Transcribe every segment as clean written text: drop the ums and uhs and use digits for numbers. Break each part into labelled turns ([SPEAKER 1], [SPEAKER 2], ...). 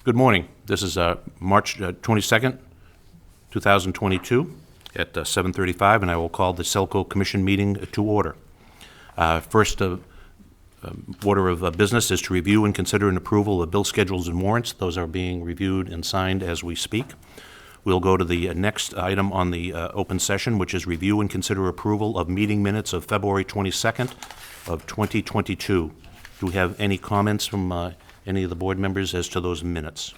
[SPEAKER 1] Good morning. This is March 22nd, 2022 at 7:35, and I will call the SELCO Commission meeting to order. First order of business is to review and consider an approval of bill schedules and warrants. Those are being reviewed and signed as we speak. We'll go to the next item on the open session, which is review and consider approval of meeting minutes of February 22nd of 2022. Do we have any comments from any of the board members as to those minutes?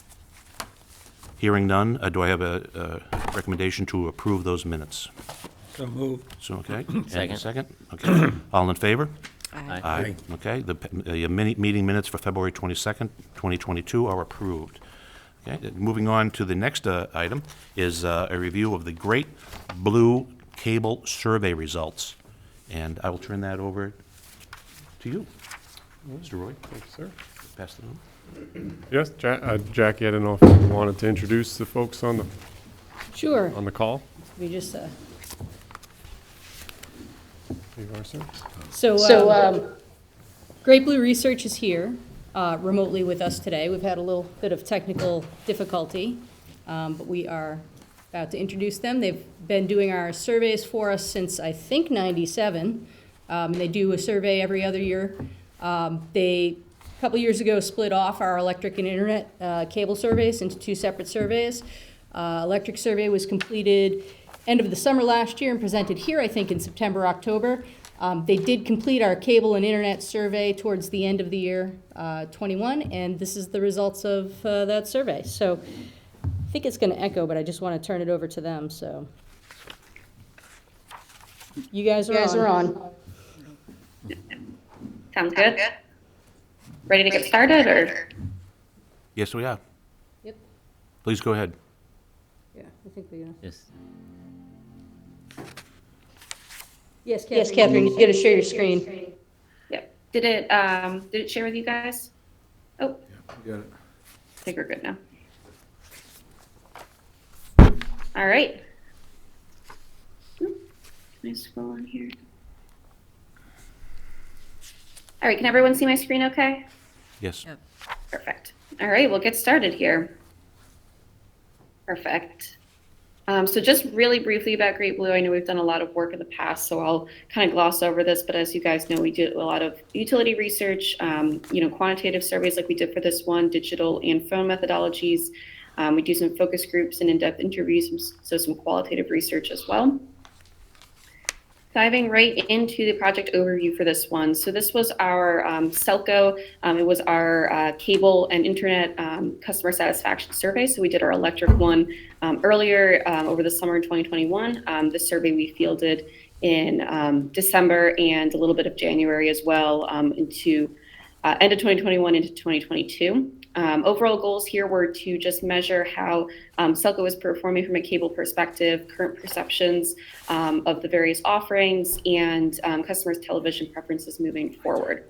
[SPEAKER 1] Hearing none, do I have a recommendation to approve those minutes?
[SPEAKER 2] So moved.
[SPEAKER 1] So, okay.
[SPEAKER 3] Second.
[SPEAKER 1] And second? Okay. All in favor?
[SPEAKER 3] Aye.
[SPEAKER 1] Aye. Okay. The meeting minutes for February 22nd, 2022 are approved. Okay. Moving on to the next item is a review of the Great Blue Cable Survey results. And I will turn that over to you, Mr. Roy.
[SPEAKER 4] Thanks, sir.
[SPEAKER 1] Pass it on.
[SPEAKER 4] Yes, Jackie, I don't know if you wanted to introduce the folks on
[SPEAKER 5] Sure.
[SPEAKER 4] the call.
[SPEAKER 5] We just,
[SPEAKER 4] Here you are, sir.
[SPEAKER 5] so Great Blue Research is here remotely with us today. We've had a little bit of technical difficulty, but we are about to introduce them. They've been doing our surveys for us since, I think, '97. They do a survey every other year. They, a couple years ago, split off our electric and internet cable surveys into two separate surveys. Electric survey was completed end of the summer last year and presented here, I think, in September, October. They did complete our cable and internet survey towards the end of the year 21, and this is the results of that survey. So I think it's going to echo, but I just want to turn it over to them. So you guys are on.
[SPEAKER 6] Sounds good. Ready to get started, or?
[SPEAKER 1] Yes, we are.
[SPEAKER 5] Yep.
[SPEAKER 1] Please go ahead.
[SPEAKER 5] Yeah, I think we are.
[SPEAKER 3] Yes.
[SPEAKER 5] Yes, Catherine, you got to share your screen.
[SPEAKER 6] Yep. Did it share with you guys? Oh,
[SPEAKER 2] You got it.
[SPEAKER 6] I think we're good now. All right. Can I scroll on here? All right, can everyone see my screen okay?
[SPEAKER 1] Yes.
[SPEAKER 5] Yep.
[SPEAKER 6] Perfect. All right, we'll get started here. Perfect. So just really briefly about Great Blue, I know we've done a lot of work in the past, so I'll kind of gloss over this, but as you guys know, we did a lot of utility research, quantitative surveys like we did for this one, digital and phone methodologies. We do some focus groups and in-depth interviews, so some qualitative research as well. Diving right into the project overview for this one. So this was our SELCO. It was our cable and internet customer satisfaction survey. So we did our electric one earlier over the summer in 2021. This survey we fielded in December and a little bit of January as well into end of 2021 into 2022. Overall goals here were to just measure how SELCO is performing from a cable perspective, current perceptions of the various offerings, and customers' television preferences moving forward.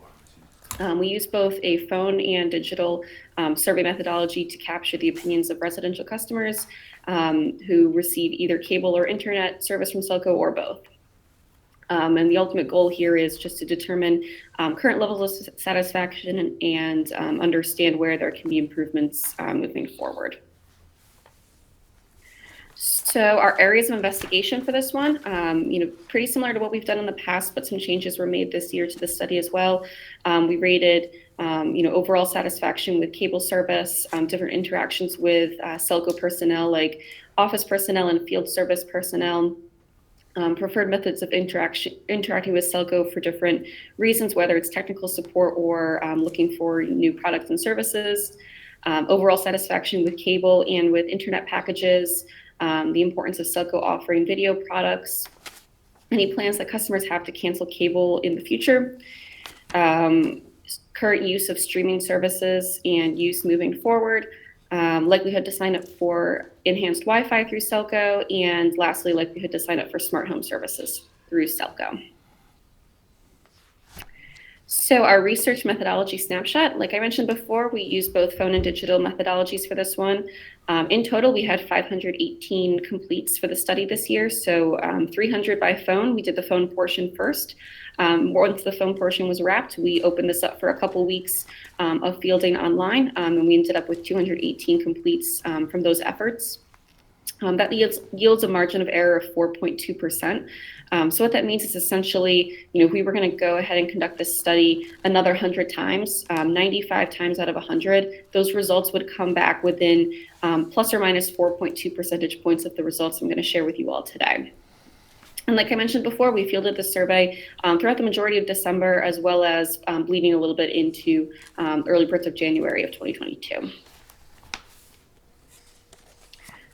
[SPEAKER 6] We use both a phone and digital survey methodology to capture the opinions of residential customers who receive either cable or internet service from SELCO or both. And the ultimate goal here is just to determine current levels of satisfaction and understand where there can be improvements moving forward. So our areas of investigation for this one, pretty similar to what we've done in the past, but some changes were made this year to the study as well. We rated, overall satisfaction with cable service, different interactions with SELCO personnel like office personnel and field service personnel. Preferred methods of interacting with SELCO for different reasons, whether it's technical support or looking for new products and services, overall satisfaction with cable and with internet packages, the importance of SELCO offering video products, any plans that customers have to cancel cable in the future, current use of streaming services and use moving forward, likelihood to sign up for enhanced Wi-Fi through SELCO, and lastly, likelihood to sign up for smart home services through SELCO. So our research methodology snapshot, like I mentioned before, we use both phone and digital methodologies for this one. In total, we had 518 completes for the study this year. So 300 by phone. We did the phone portion first. Once the phone portion was wrapped, we opened this up for a couple weeks of fielding online, and we ended up with 218 completes from those efforts. That yields a margin of error of 4.2%. So what that means is essentially, if we were going to go ahead and conduct this study another 100 times, 95 times out of 100, those results would come back within plus or minus 4.2 percentage points of the results I'm going to share with you all today. And like I mentioned before, we fielded the survey throughout the majority of December, as well as bleeding a little bit into early parts of January of 2022.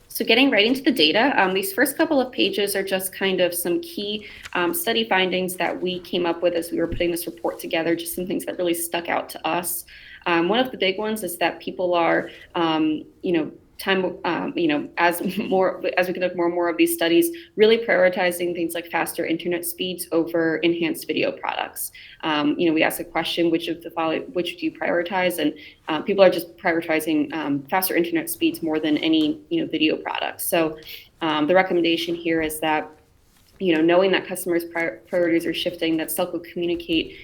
[SPEAKER 6] So getting right into the data, these first couple of pages are just kind of some key study findings that we came up with as we were putting this report together, just some things that really stuck out to us. One of the big ones is that people are, as we conduct more and more of these studies, really prioritizing things like faster internet speeds over enhanced video products. We ask a question, which do you prioritize? And people are just prioritizing faster internet speeds more than any video products. So the recommendation here is that knowing that customers' priorities are shifting, that SELCO communicate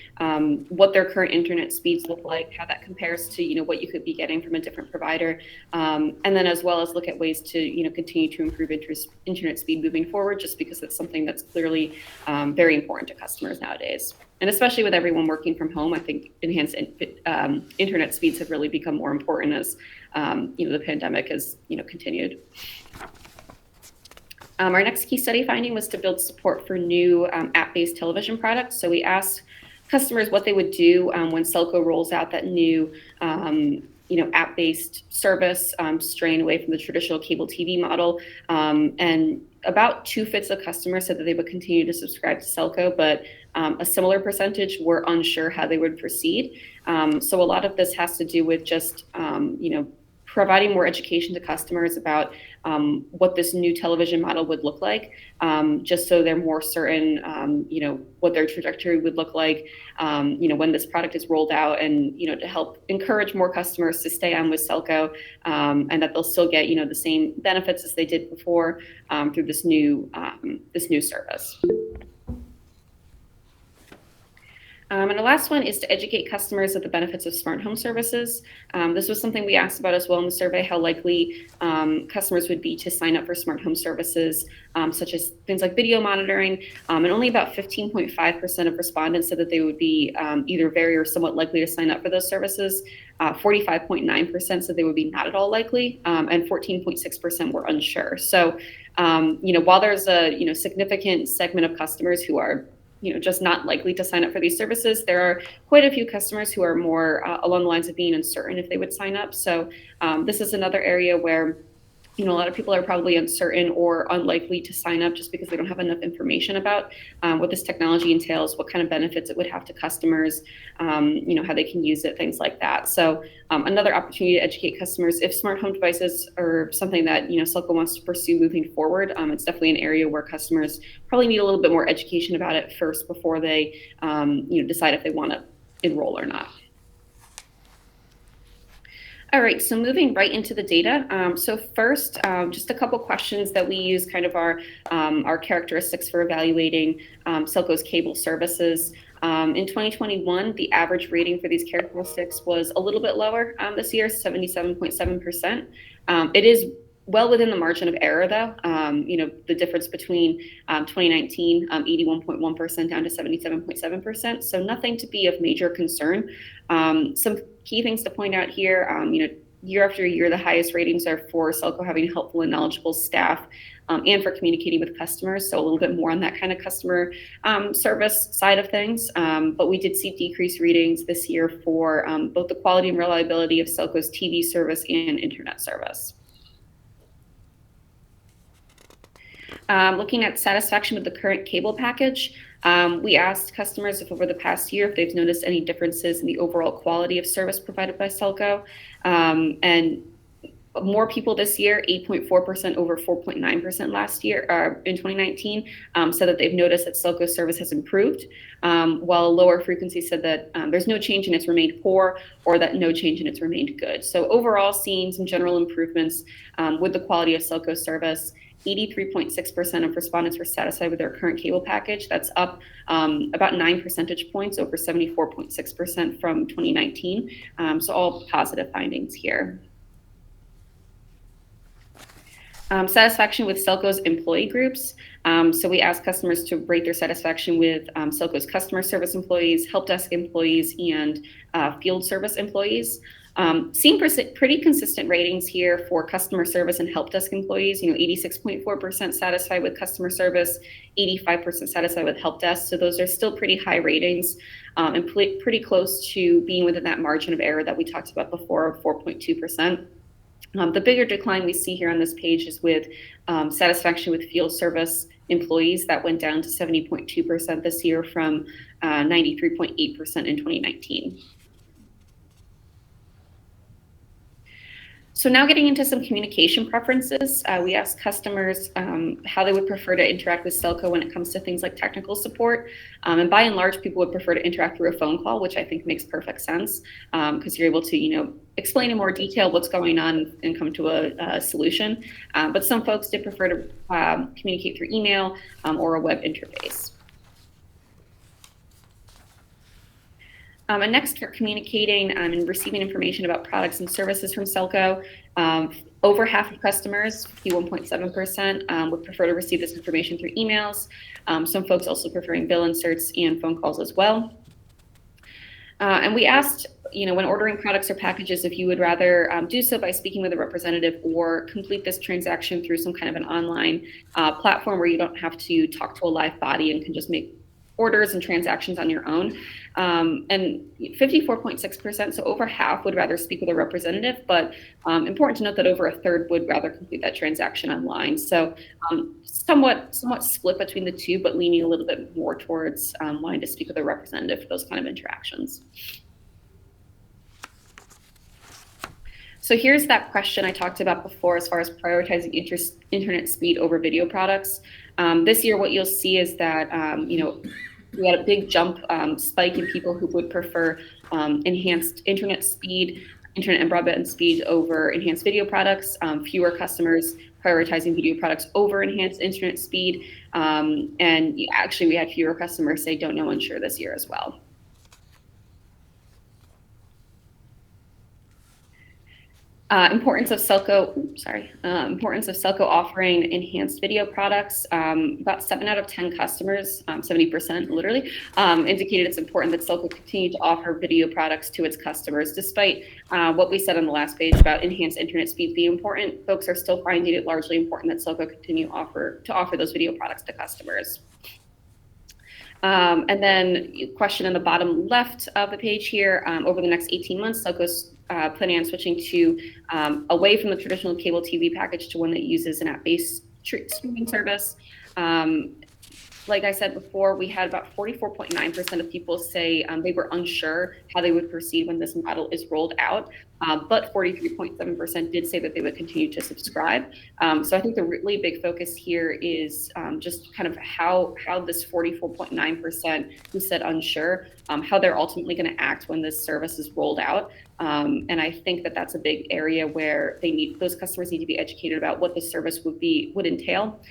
[SPEAKER 6] what their current internet speeds look like, how that compares to what you could be getting from a different provider, and then as well as look at ways to continue to improve internet speed moving forward, just because it's something that's clearly very important to customers nowadays. And especially with everyone working from home, I think enhanced internet speeds have really become more important as the pandemic has continued. Our next key study finding was to build support for new app-based television products. So we asked customers what they would do when SELCO rolls out that new app-based service, straying away from the traditional cable TV model. And about 2/5 of customers said that they would continue to subscribe to SELCO, but a similar percentage were unsure how they would proceed. So a lot of this has to do with just providing more education to customers about what this new television model would look like, just so they're more certain, what their trajectory would look like, when this product is rolled out, and to help encourage more customers to stay on with SELCO, and that they'll still get the same benefits as they did before through this new service. And the last one is to educate customers of the benefits of smart home services. This was something we asked about as well in the survey, how likely customers would be to sign up for smart home services, such as things like video monitoring. And only about 15.5% of respondents said that they would be either very or somewhat likely to sign up for those services. 45.9% said they would be not at all likely, and 14.6% were unsure. So, while there's a significant segment of customers who are just not likely to sign up for these services, there are quite a few customers who are more along the lines of being uncertain if they would sign up. So this is another area where a lot of people are probably uncertain or unlikely to sign up just because they don't have enough information about what this technology entails, what kind of benefits it would have to customers, how they can use it, things like that. So another opportunity to educate customers if smart home devices are something that SELCO wants to pursue moving forward. It's definitely an area where customers probably need a little bit more education about it first before they decide if they want to enroll or not. All right, so moving right into the data. So first, just a couple questions that we use, kind of our characteristics for evaluating SELCO's cable services. In 2021, the average rating for these characteristics was a little bit lower this year, 77.7%. It is well within the margin of error, though. The difference between 2019, 81.1% down to 77.7%. So nothing to be of major concern. Some key things to point out here, year after year, the highest ratings are for SELCO having helpful and knowledgeable staff, and for communicating with customers. So a little bit more on that kind of customer service side of things. But we did see decreased readings this year for both the quality and reliability of SELCO's TV service and internet service. Looking at satisfaction with the current cable package, we asked customers if over the past year if they've noticed any differences in the overall quality of service provided by SELCO. And more people this year, 8.4% over 4.9% last year in 2019, said that they've noticed that SELCO service has improved, while lower frequency said that there's no change and it's remained poor, or that no change and it's remained good. So overall, seeing some general improvements with the quality of SELCO service. 83.6% of respondents were satisfied with their current cable package. That's up about 9 percentage points over 74.6% from 2019. So all positive findings here. Satisfaction with SELCO's employee groups. So we asked customers to rate their satisfaction with SELCO's customer service employees, help desk employees, and field service employees. Seeing pretty consistent ratings here for customer service and help desk employees, 86.4% satisfied with customer service, 85% satisfied with help desk. So those are still pretty high ratings and pretty close to being within that margin of error that we talked about before of 4.2%. The bigger decline we see here on this page is with satisfaction with field service employees. That went down to 70.2% this year from 93.8% in 2019. So now getting into some communication preferences, we asked customers how they would prefer to interact with SELCO when it comes to things like technical support. And by and large, people would prefer to interact through a phone call, which I think makes perfect sense because you're able to, explain in more detail what's going on and come to a solution. But some folks did prefer to communicate through email or a web interface. And next, for communicating and receiving information about products and services from SELCO. Over half of customers, 51.7%, would prefer to receive this information through emails. Some folks also preferring bill inserts and phone calls as well. And we asked, when ordering products or packages, if you would rather do so by speaking with a representative or complete this transaction through some kind of an online platform where you don't have to talk to a live body and can just make orders and transactions on your own. And 54.6%, so over half, would rather speak with a representative, but important to note that over a third would rather complete that transaction online. So somewhat split between the two, but leaning a little bit more towards wanting to speak with a representative for those kind of interactions. So here's that question I talked about before as far as prioritizing internet speed over video products. This year, what you'll see is that, we had a big jump spike in people who would prefer enhanced internet and broadband speed over enhanced video products, fewer customers prioritizing video products over enhanced internet speed. And actually, we had fewer customers say don't know, unsure this year as well. Importance of SELCO offering enhanced video products. About 7 out of 10 customers, 70% literally, indicated it's important that SELCO continue to offer video products to its customers. Despite what we said on the last page about enhanced internet speed being important, folks are still finding it largely important that SELCO continue to offer those video products to customers. And then question in the bottom left of the page here, over the next 18 months, SELCO's planning on switching to away from the traditional cable TV package to one that uses an app-based streaming service. Like I said before, we had about 44.9% of people say they were unsure how they would proceed when this model is rolled out, but 43.7% did say that they would continue to subscribe. So I think the really big focus here is just kind of how this 44.9% who said unsure, how they're ultimately going to act when this service is rolled out. And I think that that's a big area where those customers need to be educated about what the service would entail.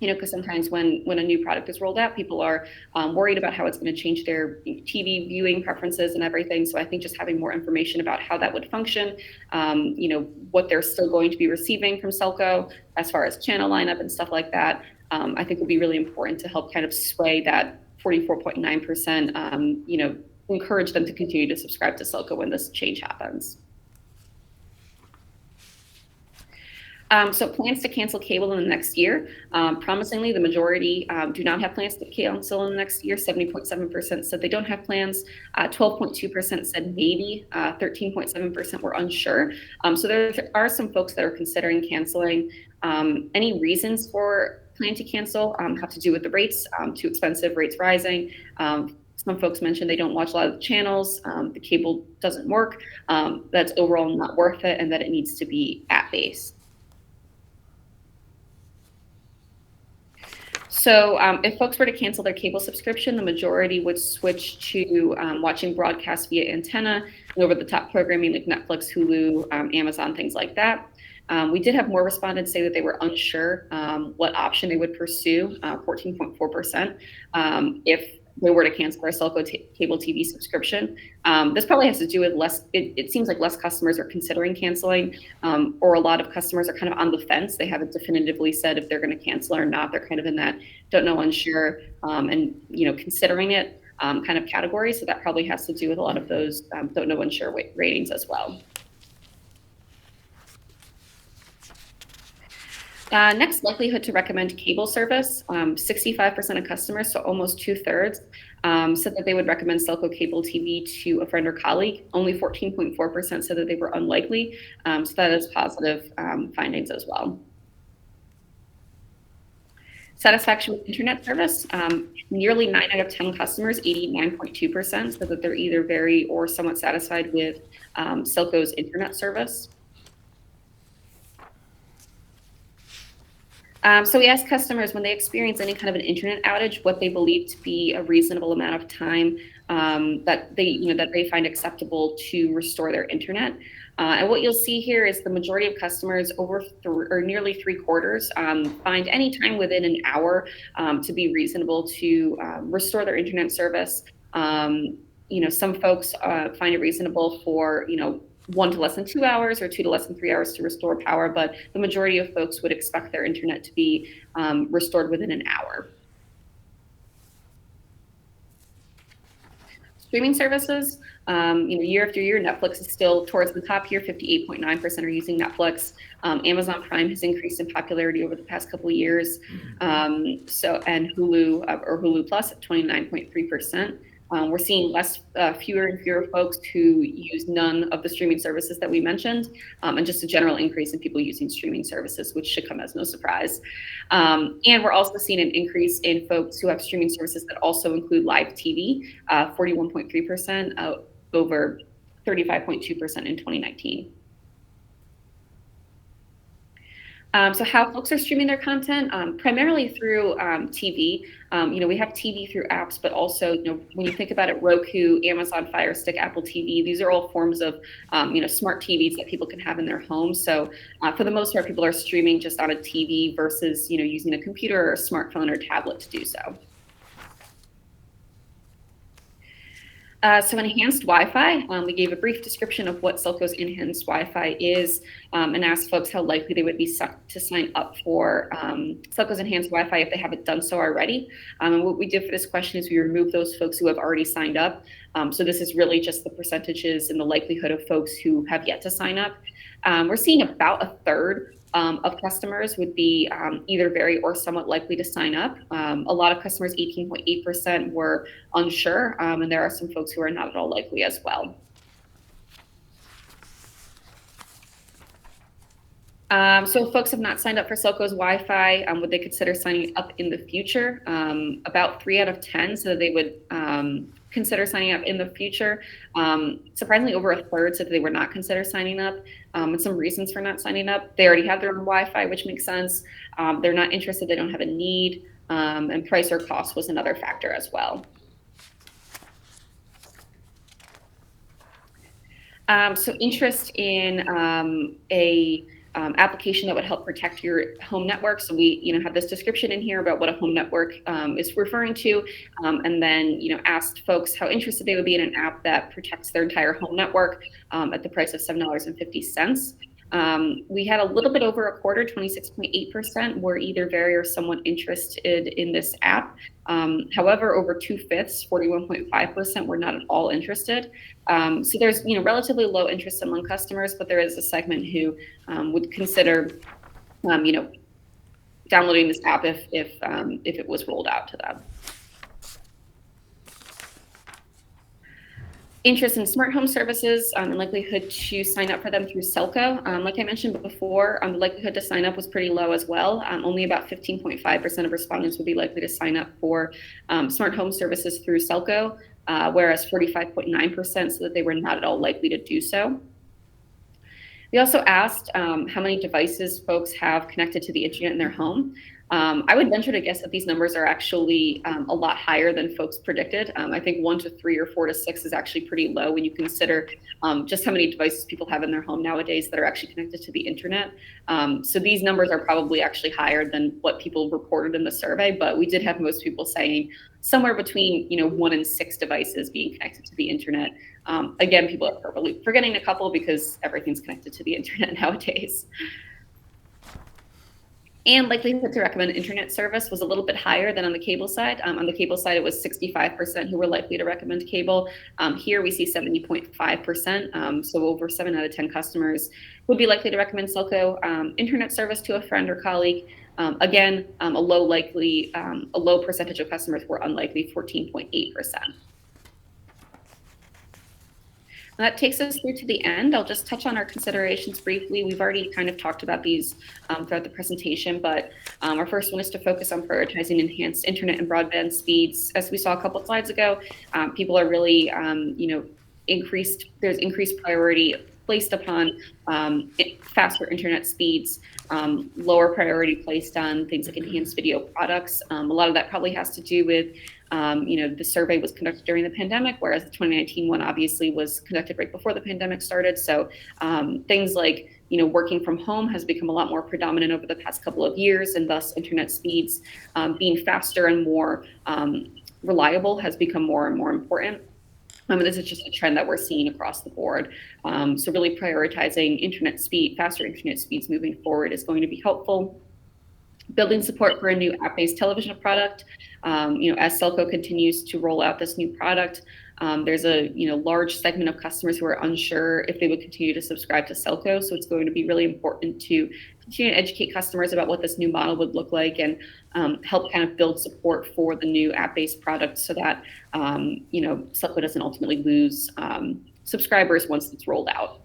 [SPEAKER 6] Because sometimes when a new product is rolled out, people are worried about how it's going to change their TV viewing preferences and everything. So I think just having more information about how that would function, what they're still going to be receiving from SELCO as far as channel lineup and stuff like that, I think will be really important to help kind of sway that 44.9%, encourage them to continue to subscribe to SELCO when this change happens. So plans to cancel cable in the next year. Promisingly, the majority do not have plans to cancel in the next year. 70.7% said they don't have plans. 12.2% said maybe. 13.7% were unsure. So there are some folks that are considering canceling. Any reasons for plan to cancel have to do with the rates, too expensive, rates rising. some folks mentioned they don't watch a lot of the channels, the cable doesn't work, that's overall not worth it, and that it needs to be app-based. So if folks were to cancel their cable subscription, the majority would switch to watching broadcast via antenna and over-the-top programming like Netflix, Hulu, Amazon, things like that. We did have more respondents say that they were unsure what option they would pursue, 14.4%, if they were to cancel their SELCO cable TV subscription. This probably has to do with it seems like less customers are considering canceling, or a lot of customers are kind of on the fence. They haven't definitively said if they're going to cancel or not. They're kind of in that don't know, unsure, and considering it kind of category. So that probably has to do with a lot of those don't know, unsure ratings as well. Next, likelihood to recommend cable service. 65% of customers, so almost 2/3, said that they would recommend SELCO cable TV to a friend or colleague. Only 14.4% said that they were unlikely. So that is positive findings as well. Satisfaction with internet service. Nearly 9 out of 10 customers, 89.2%, said that they're either very or somewhat satisfied with SELCO's internet service. So we asked customers when they experience any kind of an internet outage, what they believe to be a reasonable amount of time that they find acceptable to restore their internet. And what you'll see here is the majority of customers, or nearly 3/4, find any time within an hour to be reasonable to restore their internet service. Some folks find it reasonable for 1 to less than 2 hours or 2 to less than 3 hours to restore power, but the majority of folks would expect their internet to be restored within an hour. Streaming services, year after year, Netflix is still towards the top here. 58.9% are using Netflix. Amazon Prime has increased in popularity over the past couple of years. And Hulu or Hulu Plus at 29.3%. We're seeing fewer and fewer folks who use none of the streaming services that we mentioned, and just a general increase in people using streaming services, which should come as no surprise. And we're also seeing an increase in folks who have streaming services that also include live TV, 41.3% over 35.2% in 2019. So how folks are streaming their content, primarily through TV. We have TV through apps, but also, when you think about it, Roku, Amazon Fire Stick, Apple TV, these are all forms of, smart TVs that people can have in their homes. So for the most part, people are streaming just on a TV versus, using a computer or a smartphone or tablet to do so. So enhanced Wi-Fi, we gave a brief description of what SELCO's enhanced Wi-Fi is, and asked folks how likely they would be to sign up for SELCO's enhanced Wi-Fi if they haven't done so already. And what we did for this question is we removed those folks who have already signed up. So this is really just the percentages and the likelihood of folks who have yet to sign up. We're seeing about 1/3 of customers would be either very or somewhat likely to sign up. A lot of customers, 18.8%, were unsure, and there are some folks who are not at all likely as well. So if folks have not signed up for SELCO's Wi-Fi, would they consider signing up in the future? About 3 out of 10 said that they would consider signing up in the future. Surprisingly, over 1/3 said that they would not consider signing up. And some reasons for not signing up: they already have their own Wi-Fi, which makes sense. They're not interested, they don't have a need, and price or cost was another factor as well. So interest in a application that would help protect your home network. So we, have this description in here about what a home network is referring to, and then, asked folks how interested they would be in an app that protects their entire home network at the price of $7.50. We had a little bit over 1/4, 26.8%, were either very or somewhat interested in this app. However, over 2/5, 41.5%, were not at all interested. So there's, relatively low interest among customers, but there is a segment who would consider, downloading this app if it was rolled out to them. interest in smart home services and likelihood to sign up for them through SELCO. Like I mentioned before, the likelihood to sign up was pretty low as well. Only about 15.5% of respondents would be likely to sign up for smart home services through SELCO, whereas 45.9% said that they were not at all likely to do so. We also asked how many devices folks have connected to the internet in their home. I would venture to guess that these numbers are actually a lot higher than folks predicted. I think 1 to 3 or 4 to 6 is actually pretty low when you consider just how many devices people have in their home nowadays that are actually connected to the internet. So these numbers are probably actually higher than what people reported in the survey, but we did have most people saying somewhere between 1 and 6 devices being connected to the internet. Again, people are probably forgetting a couple because everything's connected to the internet nowadays. And likelihood to recommend internet service was a little bit higher than on the cable side. On the cable side, it was 65% who were likely to recommend cable. Here we see 70.5%, so over 7 out of 10 customers would be likely to recommend SELCO internet service to a friend or colleague. Again, a low percentage of customers were unlikely, 14.8%. That takes us through to the end. I'll just touch on our considerations briefly. We've already kind of talked about these throughout the presentation, but our first one is to focus on prioritizing enhanced internet and broadband speeds. As we saw a couple of slides ago, people are really, there's increased priority placed upon faster internet speeds, lower priority placed on things like enhanced video products. A lot of that probably has to do with the survey was conducted during the pandemic, whereas the 2019 one obviously was conducted right before the pandemic started. So things like, working from home has become a lot more predominant over the past couple of years, and thus internet speeds being faster and more reliable has become more and more important. This is just a trend that we're seeing across the board. So really prioritizing faster internet speeds moving forward is going to be helpful. Building support for a new app-based television product. As SELCO continues to roll out this new product, there's a large segment of customers who are unsure if they would continue to subscribe to SELCO. So it's going to be really important to continue to educate customers about what this new model would look like and help kind of build support for the new app-based product so that SELCO doesn't ultimately lose subscribers once it's rolled out.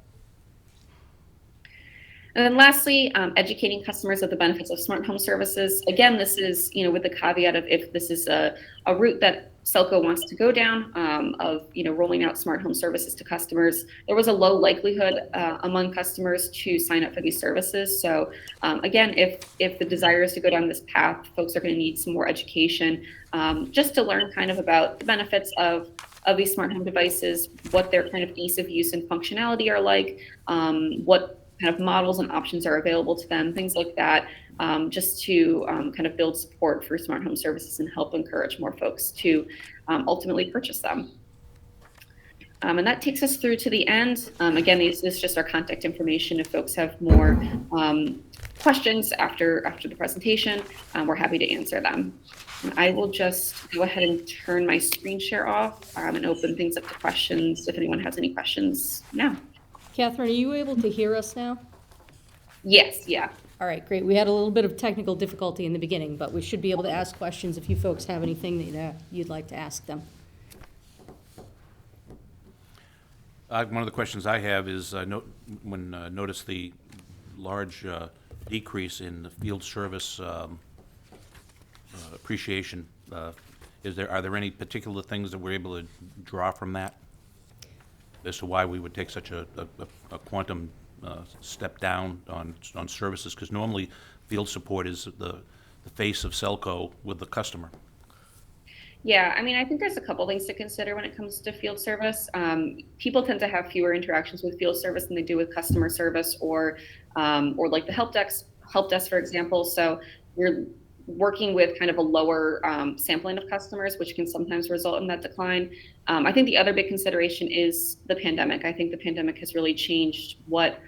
[SPEAKER 6] And then lastly, educating customers of the benefits of smart home services. Again, this is, with the caveat of if this is a route that SELCO wants to go down of, rolling out smart home services to customers. There was a low likelihood among customers to sign up for these services. So again, if the desire is to go down this path, folks are going to need some more education just to learn kind of about the benefits of these smart home devices, what their kind of ease of use and functionality are like, what kind of models and options are available to them, things like that, just to kind of build support for smart home services and help encourage more folks to ultimately purchase them. And that takes us through to the end. Again, this is just our contact information. If folks have more questions after the presentation, we're happy to answer them. And I will just go ahead and turn my screen share off and open things up to questions if anyone has any questions now.
[SPEAKER 5] Catherine, are you able to hear us now?
[SPEAKER 6] Yes, yeah.
[SPEAKER 5] All right, great. We had a little bit of technical difficulty in the beginning, but we should be able to ask questions if you folks have anything that you'd like to ask them.
[SPEAKER 1] One of the questions I have is notice the large decrease in the field service appreciation. Are there any particular things that we're able to draw from that as to why we would take such a quantum step down on services? Because normally field support is the face of SELCO with the customer.
[SPEAKER 6] Yeah, I think there's a couple things to consider when it comes to field service. People tend to have fewer interactions with field service than they do with customer service or like the help desk, for example. So we're working with kind of a lower sampling of customers, which can sometimes result in that decline. I think the other big consideration is the pandemic. I think the pandemic has really changed what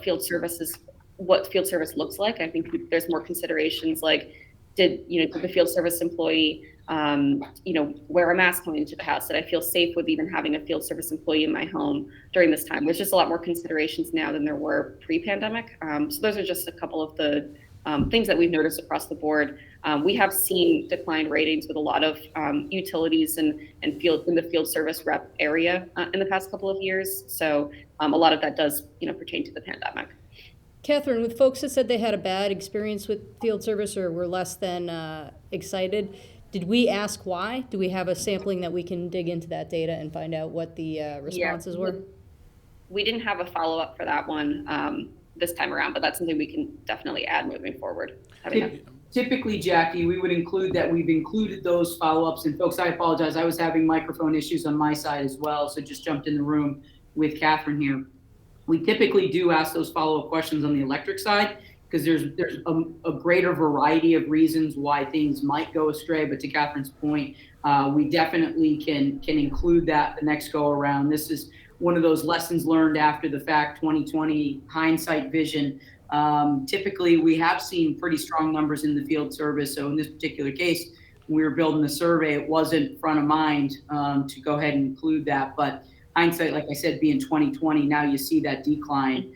[SPEAKER 6] field service looks like. I think there's more considerations like, did the field service employee wear a mask coming into the house? Did I feel safe with even having a field service employee in my home during this time? There's just a lot more considerations now than there were pre-pandemic. So those are just a couple of the things that we've noticed across the board. We have seen declined ratings with a lot of utilities and field in the field service rep area in the past couple of years. So a lot of that does pertain to the pandemic.
[SPEAKER 5] Catherine, with folks that said they had a bad experience with field service or were less than excited, did we ask why? Do we have a sampling that we can dig into that data and find out what the responses were?
[SPEAKER 6] We didn't have a follow-up for that one this time around, but that's something we can definitely add moving forward.
[SPEAKER 3] Typically, Jackie, we would include that. We've included those follow-ups. And folks, I apologize. I was having microphone issues on my side as well, so just jumped in the room with Catherine here. We typically do ask those follow-up questions on the electric side because there's a greater variety of reasons why things might go astray. But to Catherine's point, we definitely can include that the next go around. This is one of those lessons learned after the fact, 2020 hindsight vision. Typically, we have seen pretty strong numbers in the field service. So in this particular case, when we were building the survey, it wasn't front of mind to go ahead and include that. But hindsight, like I said, being 2020, now you see that decline.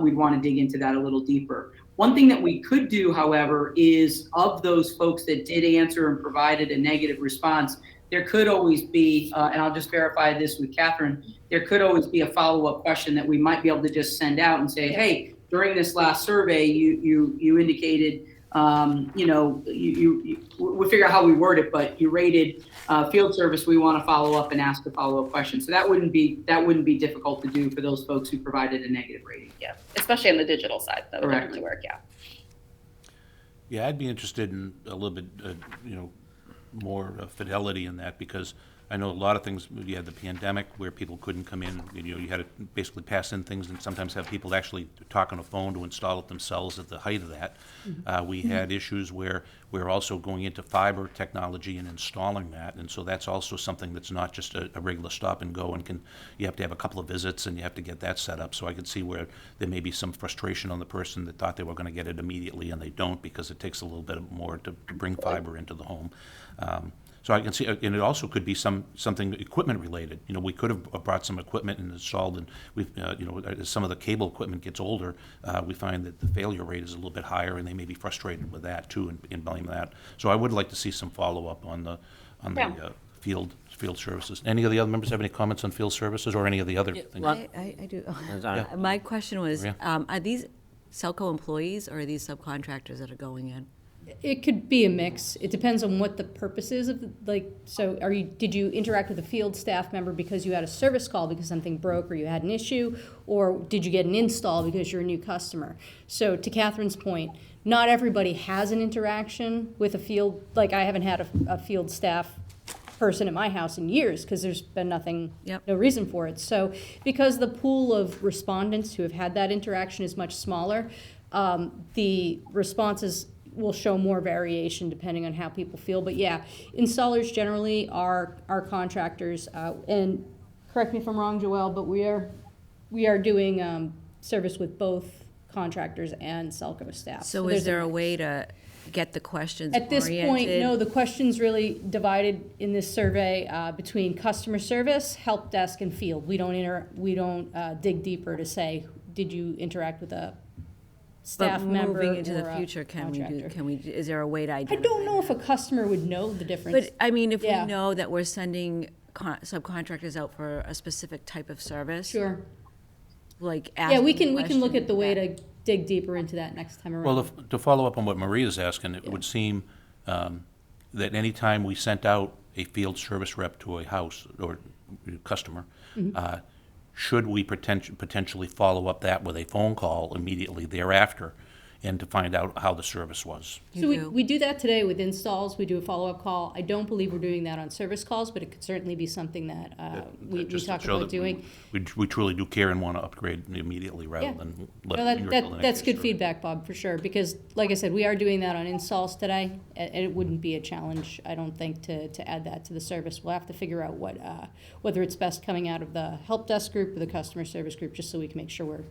[SPEAKER 3] We'd want to dig into that a little deeper. One thing that we could do, however, is of those folks that did answer and provided a negative response, there could always be, and I'll just verify this with Catherine, there could always be a follow-up question that we might be able to just send out and say, hey, during this last survey, you indicated, we'll figure out how we word it, but you rated field service. We want to follow up and ask a follow-up question. So that wouldn't be difficult to do for those folks who provided a negative rating.
[SPEAKER 6] Yeah, especially on the digital side, that would definitely work. Yeah.
[SPEAKER 1] Yeah, I'd be interested in a little bit, more fidelity in that, because I know a lot of things. You had the pandemic where people couldn't come in. You had to basically pass in things, and sometimes have people actually talk on a phone to install it themselves at the height of that. We had issues where we're also going into fiber technology and installing that, and so that's also something that's not just a regular stop and go, and you have to have a couple of visits and you have to get that set up. So I could see where there may be some frustration on the person that thought they were going to get it immediately and they don't, because it takes a little bit more to bring fiber into the home. So I can see, and it also could be something equipment related. We could have brought some equipment and installed, and we've, as some of the cable equipment gets older, we find that the failure rate is a little bit higher, and they may be frustrated with that too, and blame that. So I would like to see some follow up on the field services. Any of the other members have any comments on field services or any of the other things?
[SPEAKER 7] I do. My question was, are these SELCO employees or are these subcontractors that are going in?
[SPEAKER 5] It could be a mix. It depends on what the purpose is of so did you interact with a field staff member because you had a service call because something broke or you had an issue, or did you get an install because you're a new customer? So to Catherine's point, not everybody has an interaction with a field. Like, I haven't had a field staff person at my house in years because there's been no reason for it. So because the pool of respondents who have had that interaction is much smaller, the responses will show more variation depending on how people feel. But yeah, installers generally are contractors. And correct me if I'm wrong, Joelle, but we are doing service with both contractors and SELCO staff.
[SPEAKER 7] So is there a way to get the questions
[SPEAKER 5] at this
[SPEAKER 7] oriented?
[SPEAKER 5] point? No, the questions really divided in this survey between customer service, help desk, and field. We don't dig deeper to say, did you interact with a staff member?
[SPEAKER 7] Moving into the
[SPEAKER 5] or
[SPEAKER 7] future, is there a way to identify?
[SPEAKER 5] I don't know if a customer would know the difference.
[SPEAKER 7] But I mean, if we know that we're sending subcontractors out for a specific type of service,
[SPEAKER 5] sure.
[SPEAKER 7] Like
[SPEAKER 5] we can look at the way to dig deeper into that next time around.
[SPEAKER 1] Well, to follow up on what Maria's asking, it would seem that any time we sent out a field service rep to a house or customer, should we potentially follow up that with a phone call immediately thereafter, and to find out how the service was?
[SPEAKER 5] So we do that today with installs. We do a follow-up call. I don't believe we're doing that on service calls, but it could certainly be something that we talk about doing.
[SPEAKER 1] We truly do care and want to upgrade immediately rather than let it
[SPEAKER 5] that's good feedback, Bob, for sure. Because, like I said, we are doing that on installs today, and it wouldn't be a challenge, I don't think, to add that to the service. We'll have to figure out whether it's best coming out of the help desk group or the customer service group, just so we can make sure we're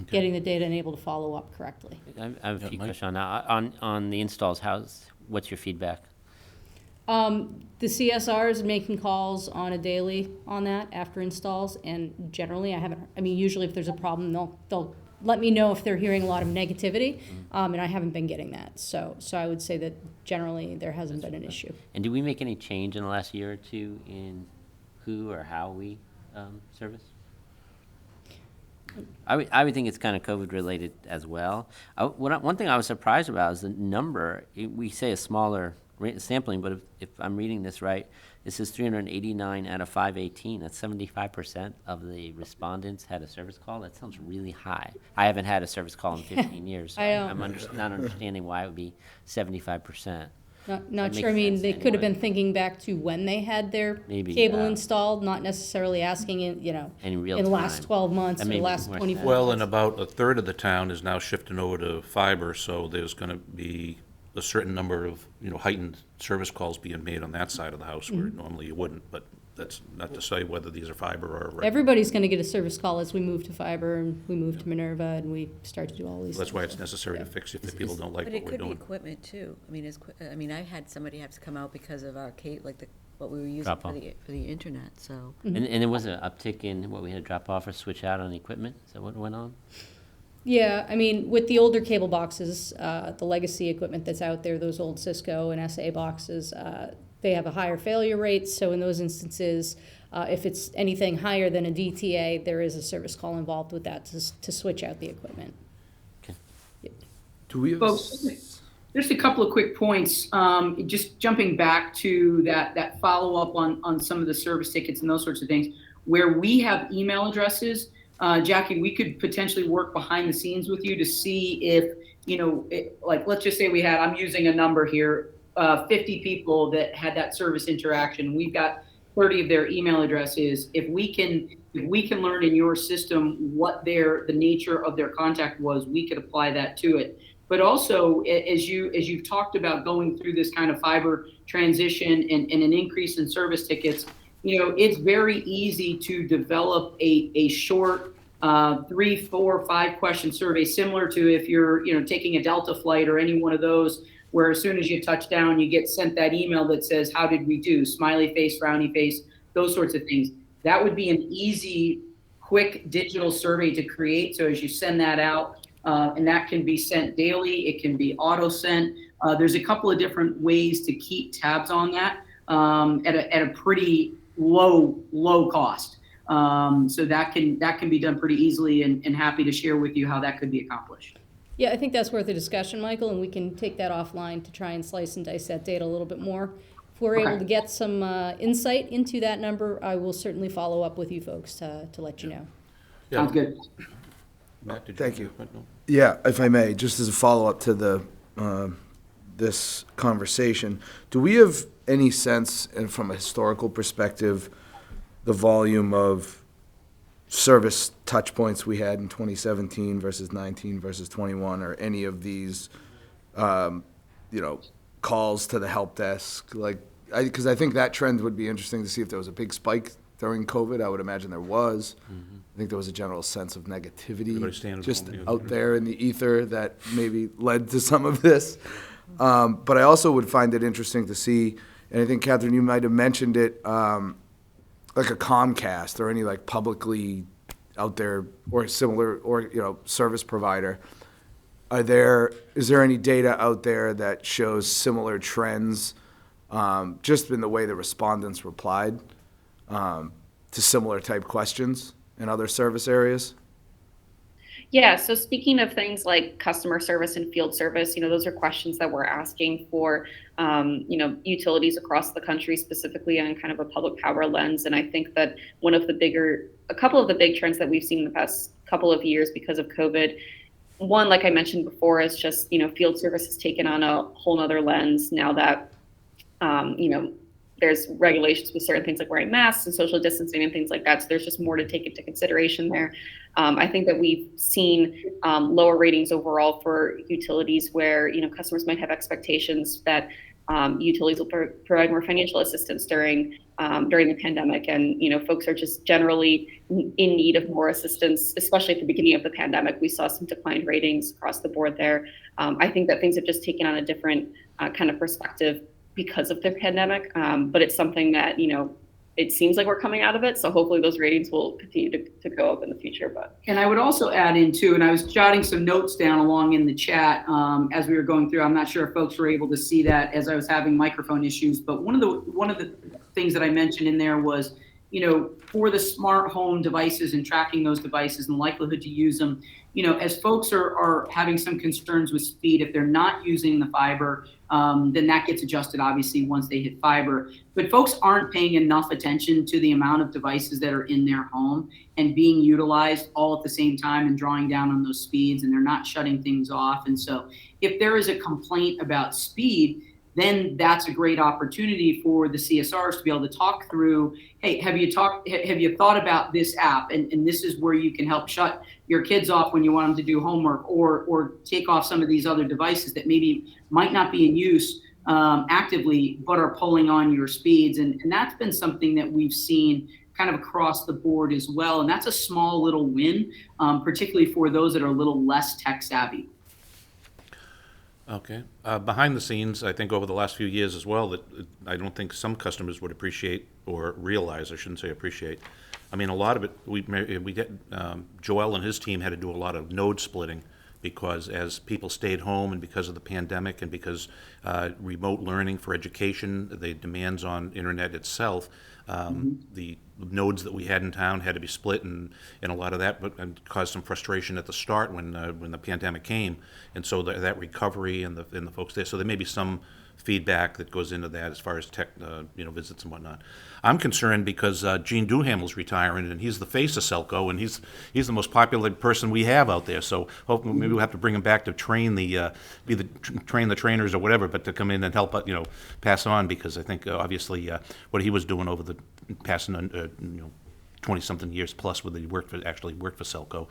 [SPEAKER 5] getting the data and able to follow up correctly.
[SPEAKER 8] I have a few questions on that. On the installs, what's your feedback?
[SPEAKER 5] The CSR is making calls on a daily on that after installs, and generally usually if there's a problem, they'll let me know if they're hearing a lot of negativity, and I haven't been getting that. So I would say that generally there hasn't been an issue.
[SPEAKER 8] And did we make any change in the last year or two in who or how we service? I would think it's kind of COVID related as well. One thing I was surprised about is the number. We say a smaller sampling, but if I'm reading this right, it says 389 out of 518. That's 75% of the respondents had a service call. That sounds really high. I haven't had a service call in 15 years. So I'm not understanding why it would be 75%.
[SPEAKER 5] Not sure. I mean, they could have been thinking back to when they had their cable installed, not necessarily asking it,
[SPEAKER 8] In real
[SPEAKER 5] in the
[SPEAKER 8] time.
[SPEAKER 5] last 12 months
[SPEAKER 8] That
[SPEAKER 5] or
[SPEAKER 8] may
[SPEAKER 5] the
[SPEAKER 8] make
[SPEAKER 5] last
[SPEAKER 8] more
[SPEAKER 5] 24
[SPEAKER 8] sense.
[SPEAKER 1] Well,
[SPEAKER 5] months.
[SPEAKER 1] and about a third of the town is now shifting over to fiber, so there's going to be a certain number of, heightened service calls being made on that side of the house where normally you wouldn't, but that's not to say whether these are fiber or regular.
[SPEAKER 5] Everybody's going to get a service call as we move to fiber and we move to Minerva and we start to do all these.
[SPEAKER 1] That's why
[SPEAKER 5] things.
[SPEAKER 1] it's necessary to fix if people don't like
[SPEAKER 7] But
[SPEAKER 1] what
[SPEAKER 7] it
[SPEAKER 1] we're
[SPEAKER 7] could be
[SPEAKER 1] doing.
[SPEAKER 7] equipment too. I mean, I had somebody have to come out because of our what we were using
[SPEAKER 8] Drop
[SPEAKER 7] for
[SPEAKER 8] off.
[SPEAKER 7] the internet, so.
[SPEAKER 8] And there was an uptick in what we had to drop off or switch out on the equipment? Is that what went on?
[SPEAKER 5] Yeah, I mean, with the older cable boxes, the legacy equipment that's out there, those old Cisco and SA boxes, they have a higher failure rate. So in those instances, if it's anything higher than a DTA, there is a service call involved with that to switch out the equipment.
[SPEAKER 2] Do we have?
[SPEAKER 3] Folks, just a couple of quick points. Just jumping back to that follow-up on some of the service tickets and those sorts of things. Where we have email addresses, Jackie, we could potentially work behind the scenes with you to see if, let's just say I'm using a number here, 50 people that had that service interaction. We've got 30 of their email addresses. If we can learn in your system what the nature of their contact was, we could apply that to it. But also, as you've talked about going through this kind of fiber transition and an increase in service tickets, it's very easy to develop a short 3, 4, 5 question survey, similar to if you're taking a Delta flight or any one of those, where as soon as you touch down, you get sent that email that says, how did we do? Smiley face, frowny face, those sorts of things. That would be an easy, quick digital survey to create. So as you send that out, and that can be sent daily, it can be auto sent. There's a couple of different ways to keep tabs on that at a pretty low cost. So that can be done pretty easily, and happy to share with you how that could be accomplished.
[SPEAKER 5] Yeah, I think that's worth a discussion, Michael, and we can take that offline to try and slice and dice that data a little bit more. If we're able to get some insight into that number, I will certainly follow up with you folks to let you know.
[SPEAKER 1] Yeah.
[SPEAKER 3] Sounds good.
[SPEAKER 1] Matt, did
[SPEAKER 2] Thank you.
[SPEAKER 1] No?
[SPEAKER 2] Yeah, if I may, just as a follow-up to this conversation, do we have any sense, and from a historical perspective, the volume of service touch points we had in 2017 versus 19 versus 21, or any of these, calls to the help desk? Because I think that trend would be interesting to see if there was a big spike during COVID. I would imagine there was. I think there was a general sense of negativity
[SPEAKER 1] Everybody staying at
[SPEAKER 2] just
[SPEAKER 1] home, yeah.
[SPEAKER 2] out there in the ether that maybe led to some of this. But I also would find it interesting to see, and I think, Catherine, you might have mentioned it, like a Comcast or any publicly out there or similar or service provider. Is there any data out there that shows similar trends, just in the way the respondents replied to similar type questions in other service areas?
[SPEAKER 6] Yeah, so speaking of things like customer service and field service, those are questions that we're asking for, utilities across the country, specifically on kind of a public power lens. And I think that a couple of the big trends that we've seen in the past couple of years because of COVID, one, like I mentioned before, is just, field service has taken on a whole nother lens now that, there's regulations with certain things like wearing masks and social distancing and things like that. So there's just more to take into consideration there. I think that we've seen lower ratings overall for utilities where, customers might have expectations that utilities will provide more financial assistance during the pandemic. And, folks are just generally in need of more assistance, especially at the beginning of the pandemic. We saw some declined ratings across the board there. I think that things have just taken on a different kind of perspective because of the pandemic. But it's something that, it seems like we're coming out of it. So hopefully those ratings will continue to go up in the future. But
[SPEAKER 3] And I would also add in too, and I was jotting some notes down along in the chat as we were going through. I'm not sure if folks were able to see that as I was having microphone issues, but one of the things that I mentioned in there was, for the smart home devices and tracking those devices and the likelihood to use them, as folks are having some concerns with speed, if they're not using the fiber, then that gets adjusted obviously once they hit fiber. But folks aren't paying enough attention to the amount of devices that are in their home and being utilized all at the same time and drawing down on those speeds, and they're not shutting things off. And so if there is a complaint about speed, then that's a great opportunity for the CSRs to be able to talk through, hey, have you thought about this app? And this is where you can help shut your kids off when you want them to do homework, or take off some of these other devices that maybe might not be in use actively, but are pulling on your speeds. And that's been something that we've seen kind of across the board as well. And that's a small little win, particularly for those that are a little less tech savvy.
[SPEAKER 1] Okay. Behind the scenes, I think over the last few years as well, that I don't think some customers would appreciate or realize, I shouldn't say appreciate. I mean, a lot of it, we get, Joel and his team had to do a lot of node splitting because as people stayed home and because of the pandemic and because remote learning for education, the demands on internet itself, the nodes that we had in town had to be split, and a lot of that and caused some frustration at the start when the pandemic came, and so that recovery and the folks there. So there may be some feedback that goes into that as far as tech, visits and whatnot. I'm concerned because Gene Duhamel's retiring, and he's the face of SELCO, and he's the most popular person we have out there. So hopefully maybe we'll have to bring him back to train train the trainers or whatever, but to come in and help pass on, because I think obviously what he was doing over the past 20-something years plus, whether he actually worked for SELCO.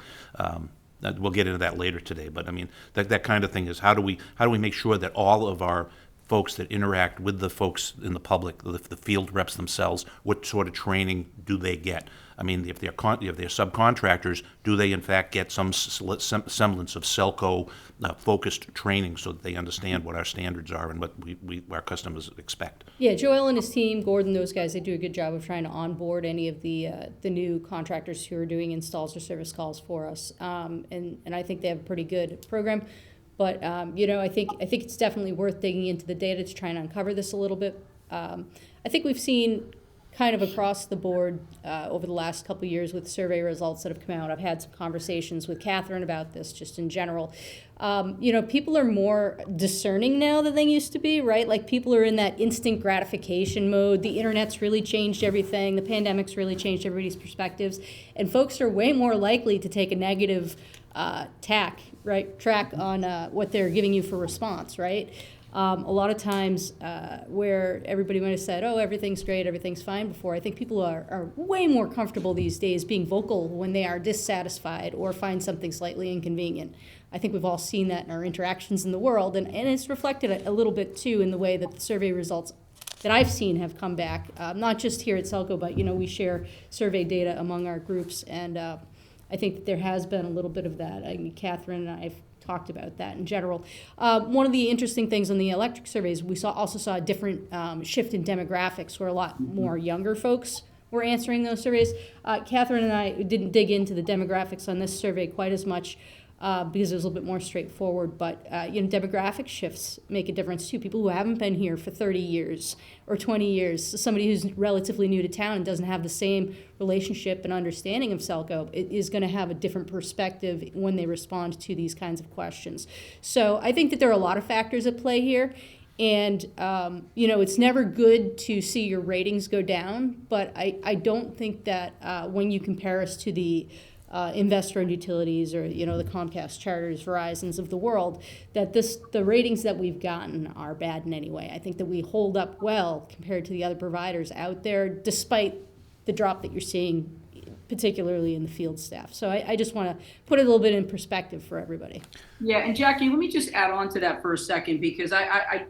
[SPEAKER 1] We'll get into that later today, but I mean that kind of thing is how do we make sure that all of our folks that interact with the folks in the public, the field reps themselves, what sort of training do they get? I mean, if they're subcontractors, do they in fact get some semblance of SELCO focused training so that they understand what our standards are and what our customers expect?
[SPEAKER 5] Yeah, Joel and his team, Gordon, those guys, they do a good job of trying to onboard any of the new contractors who are doing installs or service calls for us, and I think they have a pretty good program. But I think it's definitely worth digging into the data to try and uncover this a little bit. I think we've seen kind of across the board over the last couple of years with survey results that have come out. I've had some conversations with Catherine about this just in general. People are more discerning now than they used to be, right? Like people are in that instant gratification mode. The internet's really changed everything. The pandemic's really changed everybody's perspectives. And folks are way more likely to take a negative track on what they're giving you for response, right? A lot of times where everybody might have said, oh, everything's great, everything's fine before, I think people are way more comfortable these days being vocal when they are dissatisfied or find something slightly inconvenient. I think we've all seen that in our interactions in the world, and it's reflected a little bit too in the way that the survey results that I've seen have come back, not just here at SELCO, but we share survey data among our groups, and I think that there has been a little bit of that. I mean, Catherine and I have talked about that in general. One of the interesting things on the electric surveys, we also saw a different shift in demographics where a lot more younger folks were answering those surveys. Catherine and I didn't dig into the demographics on this survey quite as much because it was a little bit more straightforward, but demographic shifts make a difference too. People who haven't been here for 30 years or 20 years, somebody who's relatively new to town and doesn't have the same relationship and understanding of SELCO is going to have a different perspective when they respond to these kinds of questions. So I think that there are a lot of factors at play here. And, it's never good to see your ratings go down, but I don't think that when you compare us to the investor-owned utilities or, the Comcast, Charters, Verizons of the world, that the ratings that we've gotten are bad in any way. I think that we hold up well compared to the other providers out there, despite the drop that you're seeing, particularly in the field staff. So I just want to put it a little bit in perspective for everybody.
[SPEAKER 3] Yeah, and Jackie, let me just add on to that for a second, because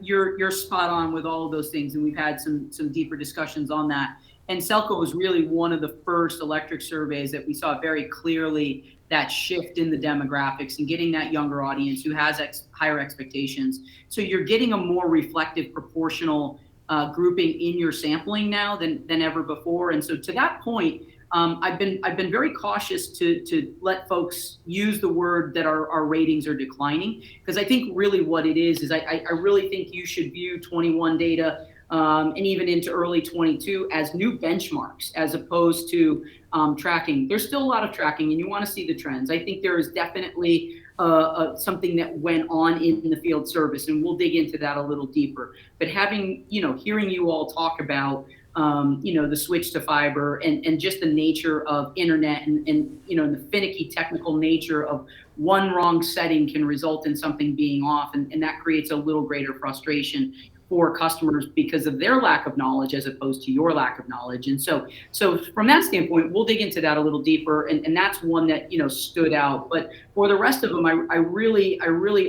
[SPEAKER 3] you're spot on with all of those things, and we've had some deeper discussions on that. And SELCO was really one of the first electric surveys that we saw very clearly that shift in the demographics and getting that younger audience who has higher expectations. So you're getting a more reflective, proportional grouping in your sampling now than ever before. And so to that point, I've been very cautious to let folks use the word that our ratings are declining, because I think really what it is I really think you should view 21 data and even into early 22 as new benchmarks, as opposed to tracking. There's still a lot of tracking, and you want to see the trends. I think there is definitely something that went on in the field service, and we'll dig into that a little deeper. But hearing you all talk about the switch to fiber and just the nature of internet and the finicky technical nature of one wrong setting can result in something being off, and that creates a little greater frustration for customers because of their lack of knowledge as opposed to your lack of knowledge. And so from that standpoint, we'll dig into that a little deeper, and that's one that stood out. But for the rest of them, I really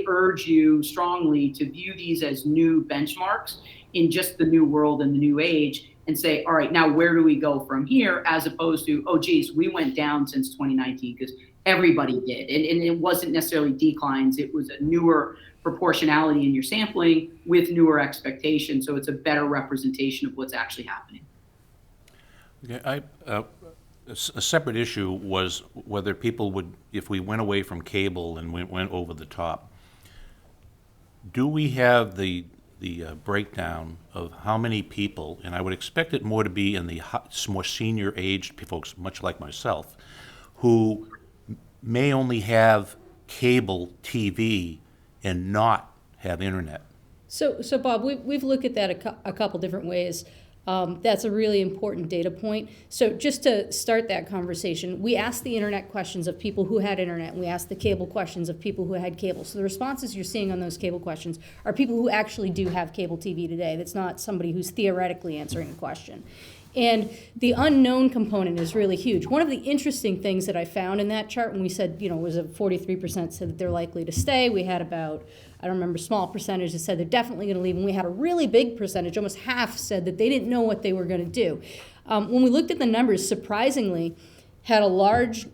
[SPEAKER 3] urge you strongly to view these as new benchmarks in just the new world and the new age, and say, all right, now where do we go from here, as opposed to, oh geez, we went down since 2019 because everybody did. And it wasn't necessarily declines, it was a newer proportionality in your sampling with newer expectations, so it's a better representation of what's actually happening.
[SPEAKER 1] Okay, a separate issue was whether people would, if we went away from cable and went over the top, do we have the breakdown of how many people, and I would expect it more to be in the more senior aged folks, much like myself, who may only have cable TV and not have internet?
[SPEAKER 5] So Bob, we've looked at that a couple different ways. That's a really important data point. So just to start that conversation, we asked the internet questions of people who had internet, and we asked the cable questions of people who had cable. So the responses you're seeing on those cable questions are people who actually do have cable TV today. That's not somebody who's theoretically answering a question. And the unknown component is really huge. One of the interesting things that I found in that chart when we said, was a 43% said that they're likely to stay. We had about, I don't remember, small percentage that said they're definitely going to leave. And we had a really big percentage, almost half, said that they didn't know what they were going to do. When we looked at the numbers, surprisingly, had a large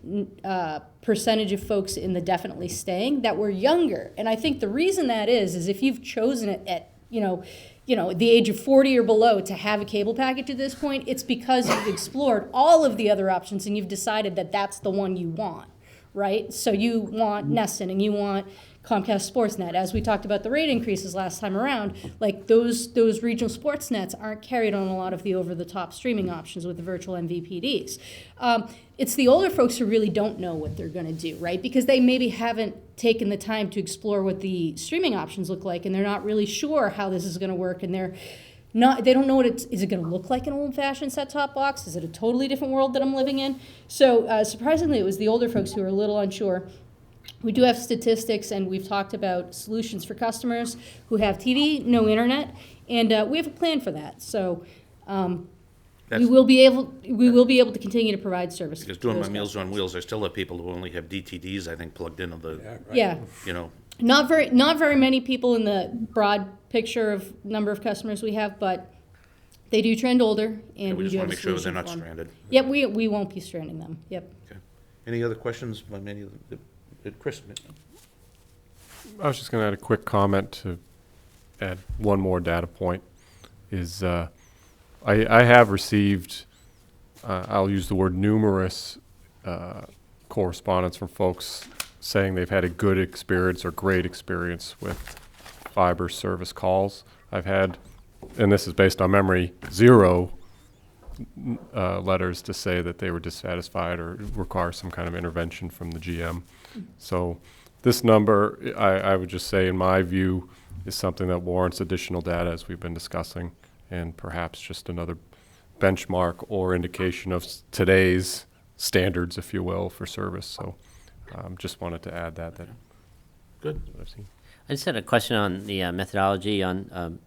[SPEAKER 5] percentage of folks in the definitely staying that were younger. And I think the reason that is if you've chosen it at, the age of 40 or below to have a cable package at this point, it's because you've explored all of the other options and you've decided that that's the one you want, right? So you want Nessun and you want Comcast Sportsnet. As we talked about the rate increases last time around, like those regional sports nets aren't carried on a lot of the over-the-top streaming options with the virtual MVPDs. It's the older folks who really don't know what they're going to do, right? Because they maybe haven't taken the time to explore what the streaming options look like, and they're not really sure how this is going to work, and they don't know what is it going to look like in an old-fashioned set-top box? Is it a totally different world that I'm living in? So surprisingly, it was the older folks who are a little unsure. We do have statistics, and we've talked about solutions for customers who have TV, no internet, and we have a plan for that. So we will be able to continue to provide service.
[SPEAKER 1] Because doing my Meals on Wheels, I still have people who only have DTDs, I think, plugged into the,
[SPEAKER 5] Yeah. Not very many people in the broad picture of number of customers we have, but they do trend older, and
[SPEAKER 1] we just
[SPEAKER 5] do
[SPEAKER 1] want
[SPEAKER 5] have
[SPEAKER 1] to make sure
[SPEAKER 5] a
[SPEAKER 1] they're
[SPEAKER 5] solution
[SPEAKER 1] not
[SPEAKER 5] for them.
[SPEAKER 1] stranded.
[SPEAKER 5] Yep, we won't be stranding them. Yep.
[SPEAKER 1] Okay. Any other questions by any of the Chris?
[SPEAKER 4] I was just going to add a quick comment to add one more data point. Is I have received, I'll use the word numerous correspondence from folks saying they've had a good experience or great experience with fiber service calls. I've had, and this is based on memory, 0 letters to say that they were dissatisfied or require some kind of intervention from the GM. So this number, I would just say, in my view, is something that warrants additional data, as we've been discussing, and perhaps just another benchmark or indication of today's standards, if you will, for service. So just wanted to add that.
[SPEAKER 1] Good.
[SPEAKER 4] That's what I've seen.
[SPEAKER 8] I just had a question on the methodology on,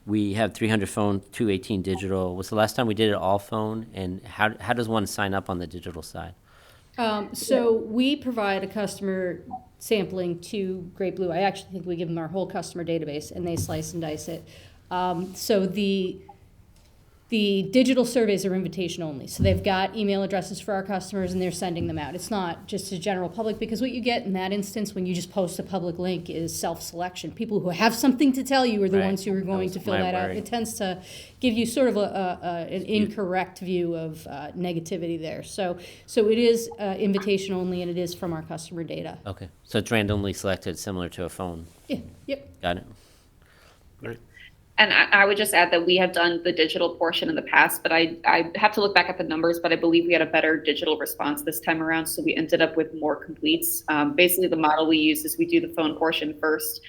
[SPEAKER 8] we have 300 phone, 218 digital. Was the last time we did it all phone? And how does one sign up on the digital side?
[SPEAKER 5] So we provide a customer sampling to Great Blue. I actually think we give them our whole customer database, and they slice and dice it. So the The digital surveys are invitation only, so they've got email addresses for our customers and they're sending them out. It's not just to general public, because what you get in that instance when you just post a public link is self-selection. People who have something to tell you are the
[SPEAKER 8] Right.
[SPEAKER 5] ones who are going
[SPEAKER 8] That
[SPEAKER 5] to
[SPEAKER 8] was
[SPEAKER 5] fill
[SPEAKER 8] my
[SPEAKER 5] that out.
[SPEAKER 8] worry.
[SPEAKER 5] It tends to give you sort of an incorrect view of negativity there. So it is invitation only, and it is from our customer data.
[SPEAKER 8] Okay, so it's randomly selected, similar to a phone.
[SPEAKER 5] Yeah, yep.
[SPEAKER 8] Got it.
[SPEAKER 1] Great.
[SPEAKER 6] And I would just add that we have done the digital portion in the past, but I have to look back at the numbers, but I believe we had a better digital response this time around, so we ended up with more completes. Basically, the model we use is we do the phone portion first.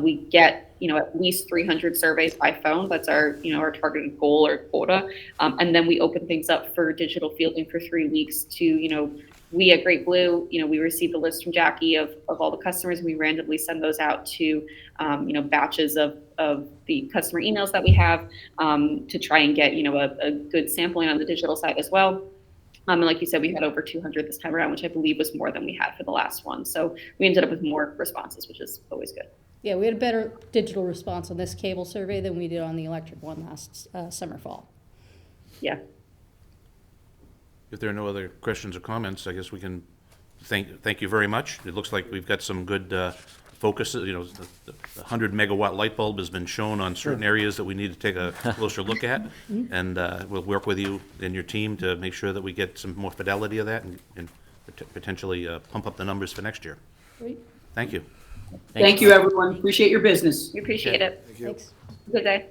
[SPEAKER 6] We get, at least 300 surveys by phone. That's our, our targeted goal or quota. And then we open things up for digital fielding for 3 weeks to, we at Great Blue, we received a list from Jackie of all the customers, and we randomly send those out to, batches of the customer emails that we have to try and get, a good sampling on the digital side as well. And like you said, we had over 200 this time around, which I believe was more than we had for the last one. So we ended up with more responses, which is always good.
[SPEAKER 5] Yeah, we had a better digital response on this cable survey than we did on the electric one last summer, fall.
[SPEAKER 6] Yeah.
[SPEAKER 1] If there are no other questions or comments, I guess we can thank you very much. It looks like we've got some good focus. The 100 megawatt light bulb has been shown on certain areas that we need to take a closer look at. And we'll work with you and your team to make sure that we get some more fidelity of that and potentially pump up the numbers for next year.
[SPEAKER 5] Great,
[SPEAKER 1] Thank you.
[SPEAKER 3] Thank you, everyone. Appreciate your business.
[SPEAKER 6] We appreciate it.
[SPEAKER 5] thanks.
[SPEAKER 6] Good day.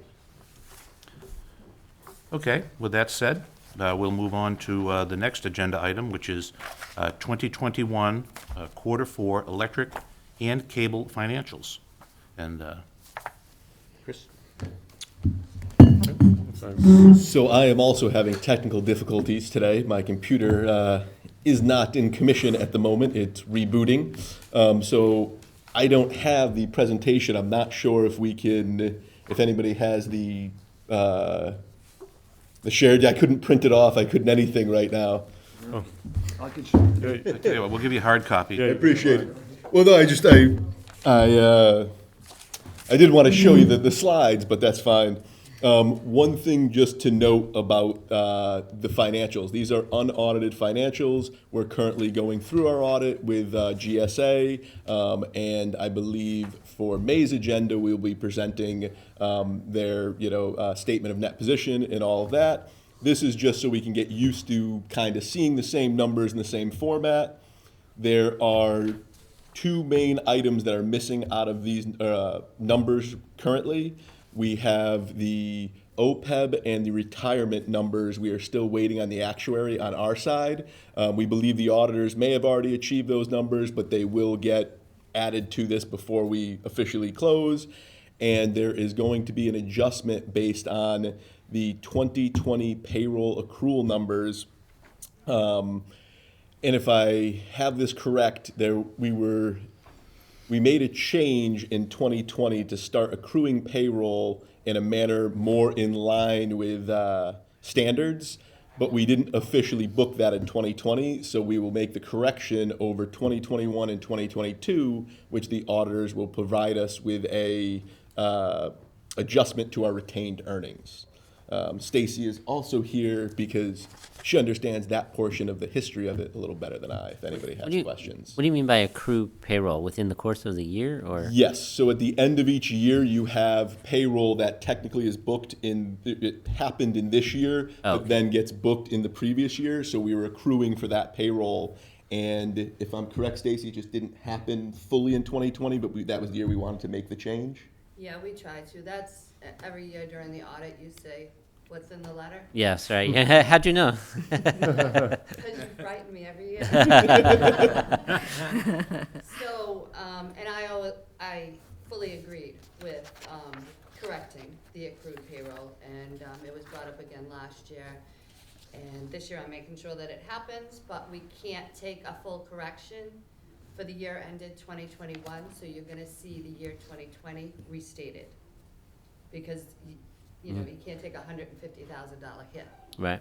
[SPEAKER 1] Okay, with that said, we'll move on to the next agenda item, which is 2021 Quarter 4 electric and cable financials. And Chris?
[SPEAKER 9] So I am also having technical difficulties today. My computer is not in commission at the moment. It's rebooting. So I don't have the presentation. I'm not sure if if anybody has the shared. I couldn't print it off. I couldn't anything right now.
[SPEAKER 2] I can show you.
[SPEAKER 1] I tell you what, we'll give you a hard copy.
[SPEAKER 9] I appreciate it. Well, no, I did want to show you the slides, but that's fine. One thing just to note about the financials. These are unaudited financials. We're currently going through our audit with GSA, and I believe for May's agenda, we'll be presenting their statement of net position and all of that. This is just so we can get used to kind of seeing the same numbers in the same format. There are two main items that are missing out of these numbers currently. We have the OPEB and the retirement numbers. We are still waiting on the actuary on our side. We believe the auditors may have already achieved those numbers, but they will get added to this before we officially close. And there is going to be an adjustment based on the 2020 payroll accrual numbers. And if I have this correct, we made a change in 2020 to start accruing payroll in a manner more in line with standards, but we didn't officially book that in 2020, so we will make the correction over 2021 and 2022, which the auditors will provide us with a adjustment to our retained earnings. Stacy is also here because she understands that portion of the history of it a little better than I, if anybody has questions.
[SPEAKER 8] What do you mean by accrued payroll? Within the course of the year, or?
[SPEAKER 9] Yes, so at the end of each year, you have payroll that technically is booked it happened in this year, but then gets booked in the previous year, so we were accruing for that payroll. And if I'm correct, Stacy, it just didn't happen fully in 2020, but that was the year we wanted to make the change?
[SPEAKER 10] Yeah, we try to. That's every year during the audit, you say, what's in the letter?
[SPEAKER 8] Yes, right. How'd you know?
[SPEAKER 10] Because you frighten me every year. So, and I fully agreed with correcting the accrued payroll, and it was brought up again last year. And this year I'm making sure that it happens, but we can't take a full correction for the year ended 2021, so you're gonna see the year 2020 restated. Because, you can't take a $150,000 hit.
[SPEAKER 8] Right.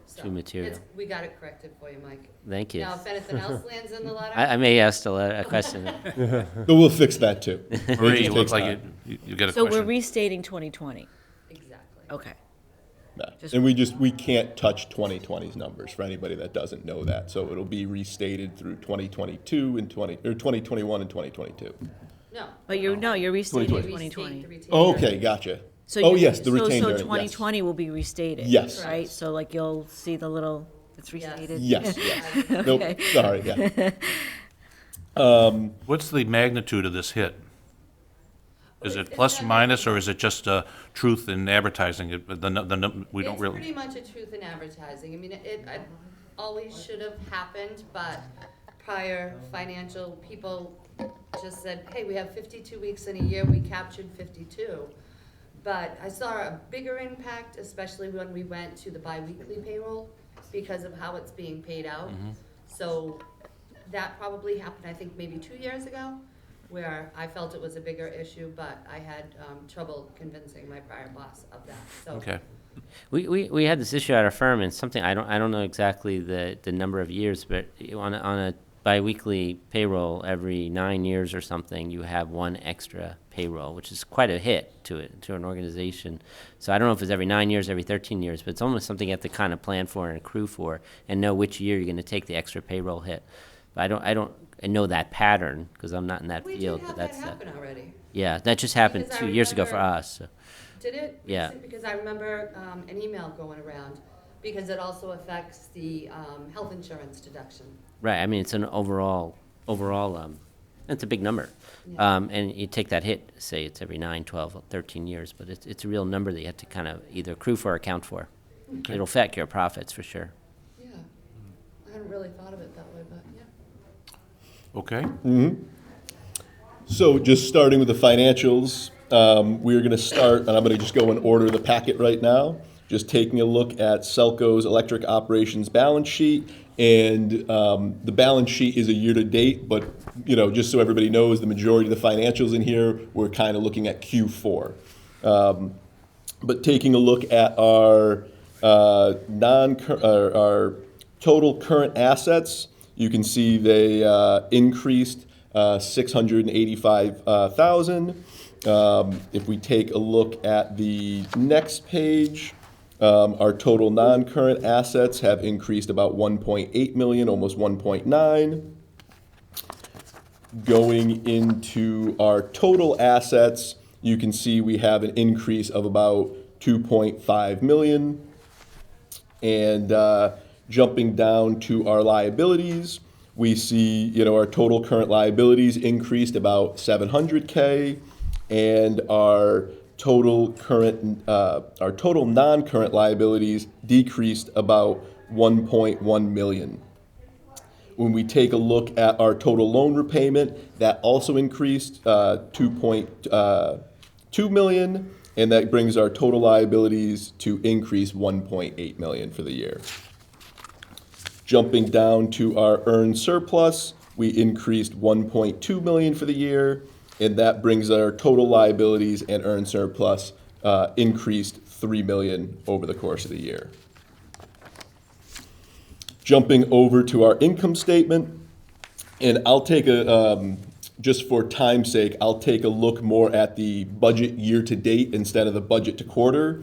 [SPEAKER 10] So
[SPEAKER 8] True material.
[SPEAKER 10] we got it corrected for you, Mike.
[SPEAKER 8] Thank you.
[SPEAKER 10] Now, if anything else lands in the letter.
[SPEAKER 8] I may ask still a question.
[SPEAKER 9] But we'll fix that too.
[SPEAKER 1] Marie, it looks like you got a
[SPEAKER 7] So we're
[SPEAKER 1] question.
[SPEAKER 7] restating 2020.
[SPEAKER 10] Exactly.
[SPEAKER 7] Okay.
[SPEAKER 9] Yeah.
[SPEAKER 7] Just-
[SPEAKER 9] And we can't touch 2020's numbers for anybody that doesn't know that. So it'll be restated through 2022 and 2021 and 2022.
[SPEAKER 10] No.
[SPEAKER 7] But you're restating
[SPEAKER 9] 2020.
[SPEAKER 7] 2020.
[SPEAKER 9] Oh, okay, gotcha.
[SPEAKER 7] So
[SPEAKER 9] Oh,
[SPEAKER 7] you-
[SPEAKER 9] yes, the retained
[SPEAKER 7] So
[SPEAKER 9] earnings, yes.
[SPEAKER 7] 2020 will be restated?
[SPEAKER 9] Yes.
[SPEAKER 7] Right, so like you'll see the little, it's restated?
[SPEAKER 9] Yes, yes. Nope, sorry, yeah.
[SPEAKER 1] What's the magnitude of this hit? Is it plus, minus, or is it just truth in advertising? We don't
[SPEAKER 10] It's
[SPEAKER 1] really.
[SPEAKER 10] pretty much a truth in advertising. I mean, it always should have happened, but prior financial people just said, hey, we have 52 weeks in a year, we captured 52. But I saw a bigger impact, especially when we went to the biweekly payroll, because of how it's being paid out. So that probably happened, I think, maybe 2 years ago, where I felt it was a bigger issue, but I had trouble convincing my prior boss of that, so.
[SPEAKER 1] Okay.
[SPEAKER 8] We had this issue at our firm, and something I don't know exactly the number of years, but on a biweekly payroll every 9 years or something, you have one extra payroll, which is quite a hit to an organization. So I don't know if it's every 9 years, every 13 years, but it's almost something you have to kind of plan for and accrue for, and know which year you're going to take the extra payroll hit. But I know that pattern because I'm not in that
[SPEAKER 10] We did
[SPEAKER 8] field.
[SPEAKER 10] have
[SPEAKER 8] But
[SPEAKER 10] that
[SPEAKER 8] that's
[SPEAKER 10] happen already.
[SPEAKER 8] yeah, that just happened
[SPEAKER 10] Because I
[SPEAKER 8] 2 years ago for
[SPEAKER 10] remember-
[SPEAKER 8] us. So.
[SPEAKER 10] Did it?
[SPEAKER 8] Yeah.
[SPEAKER 10] Because I remember an email going around, because it also affects the health insurance deduction.
[SPEAKER 8] Right. I mean, it's an overall. It's a big number,
[SPEAKER 10] Yeah.
[SPEAKER 8] and you take that hit. Say it's every 9, 12, 13 years, but it's a real number that you have to kind of either accrue for or account for. It'll affect your profits for sure.
[SPEAKER 10] Yeah. I hadn't really thought of it that way, but yeah.
[SPEAKER 1] Okay.
[SPEAKER 9] So just starting with the financials, we're going to start, and I'm going to just go in order of the packet right now. Just taking a look at SELCO's electric operations balance sheet, and the balance sheet is a year-to-date, but just so everybody knows, the majority of the financials in here, we're kind of looking at Q4. But taking a look at our our total current assets, you can see they increased 685,000. If we take a look at the next page, our total non-current assets have increased about 1.8 million, almost 1.9. Going into our total assets, you can see we have an increase of about 2.5 million. And jumping down to our liabilities, we see, our total current liabilities increased about 700K, and our total non-current liabilities decreased about 1.1 million. When we take a look at our total loan repayment, that also increased 2.2 million, and that brings our total liabilities to increase 1.8 million for the year. Jumping down to our earned surplus, we increased 1.2 million for the year, and that brings our total liabilities and earned surplus increased 3 million over the course of the year. Jumping over to our income statement, and I'll take just for time's sake, I'll take a look more at the budget year to date instead of the budget to quarter.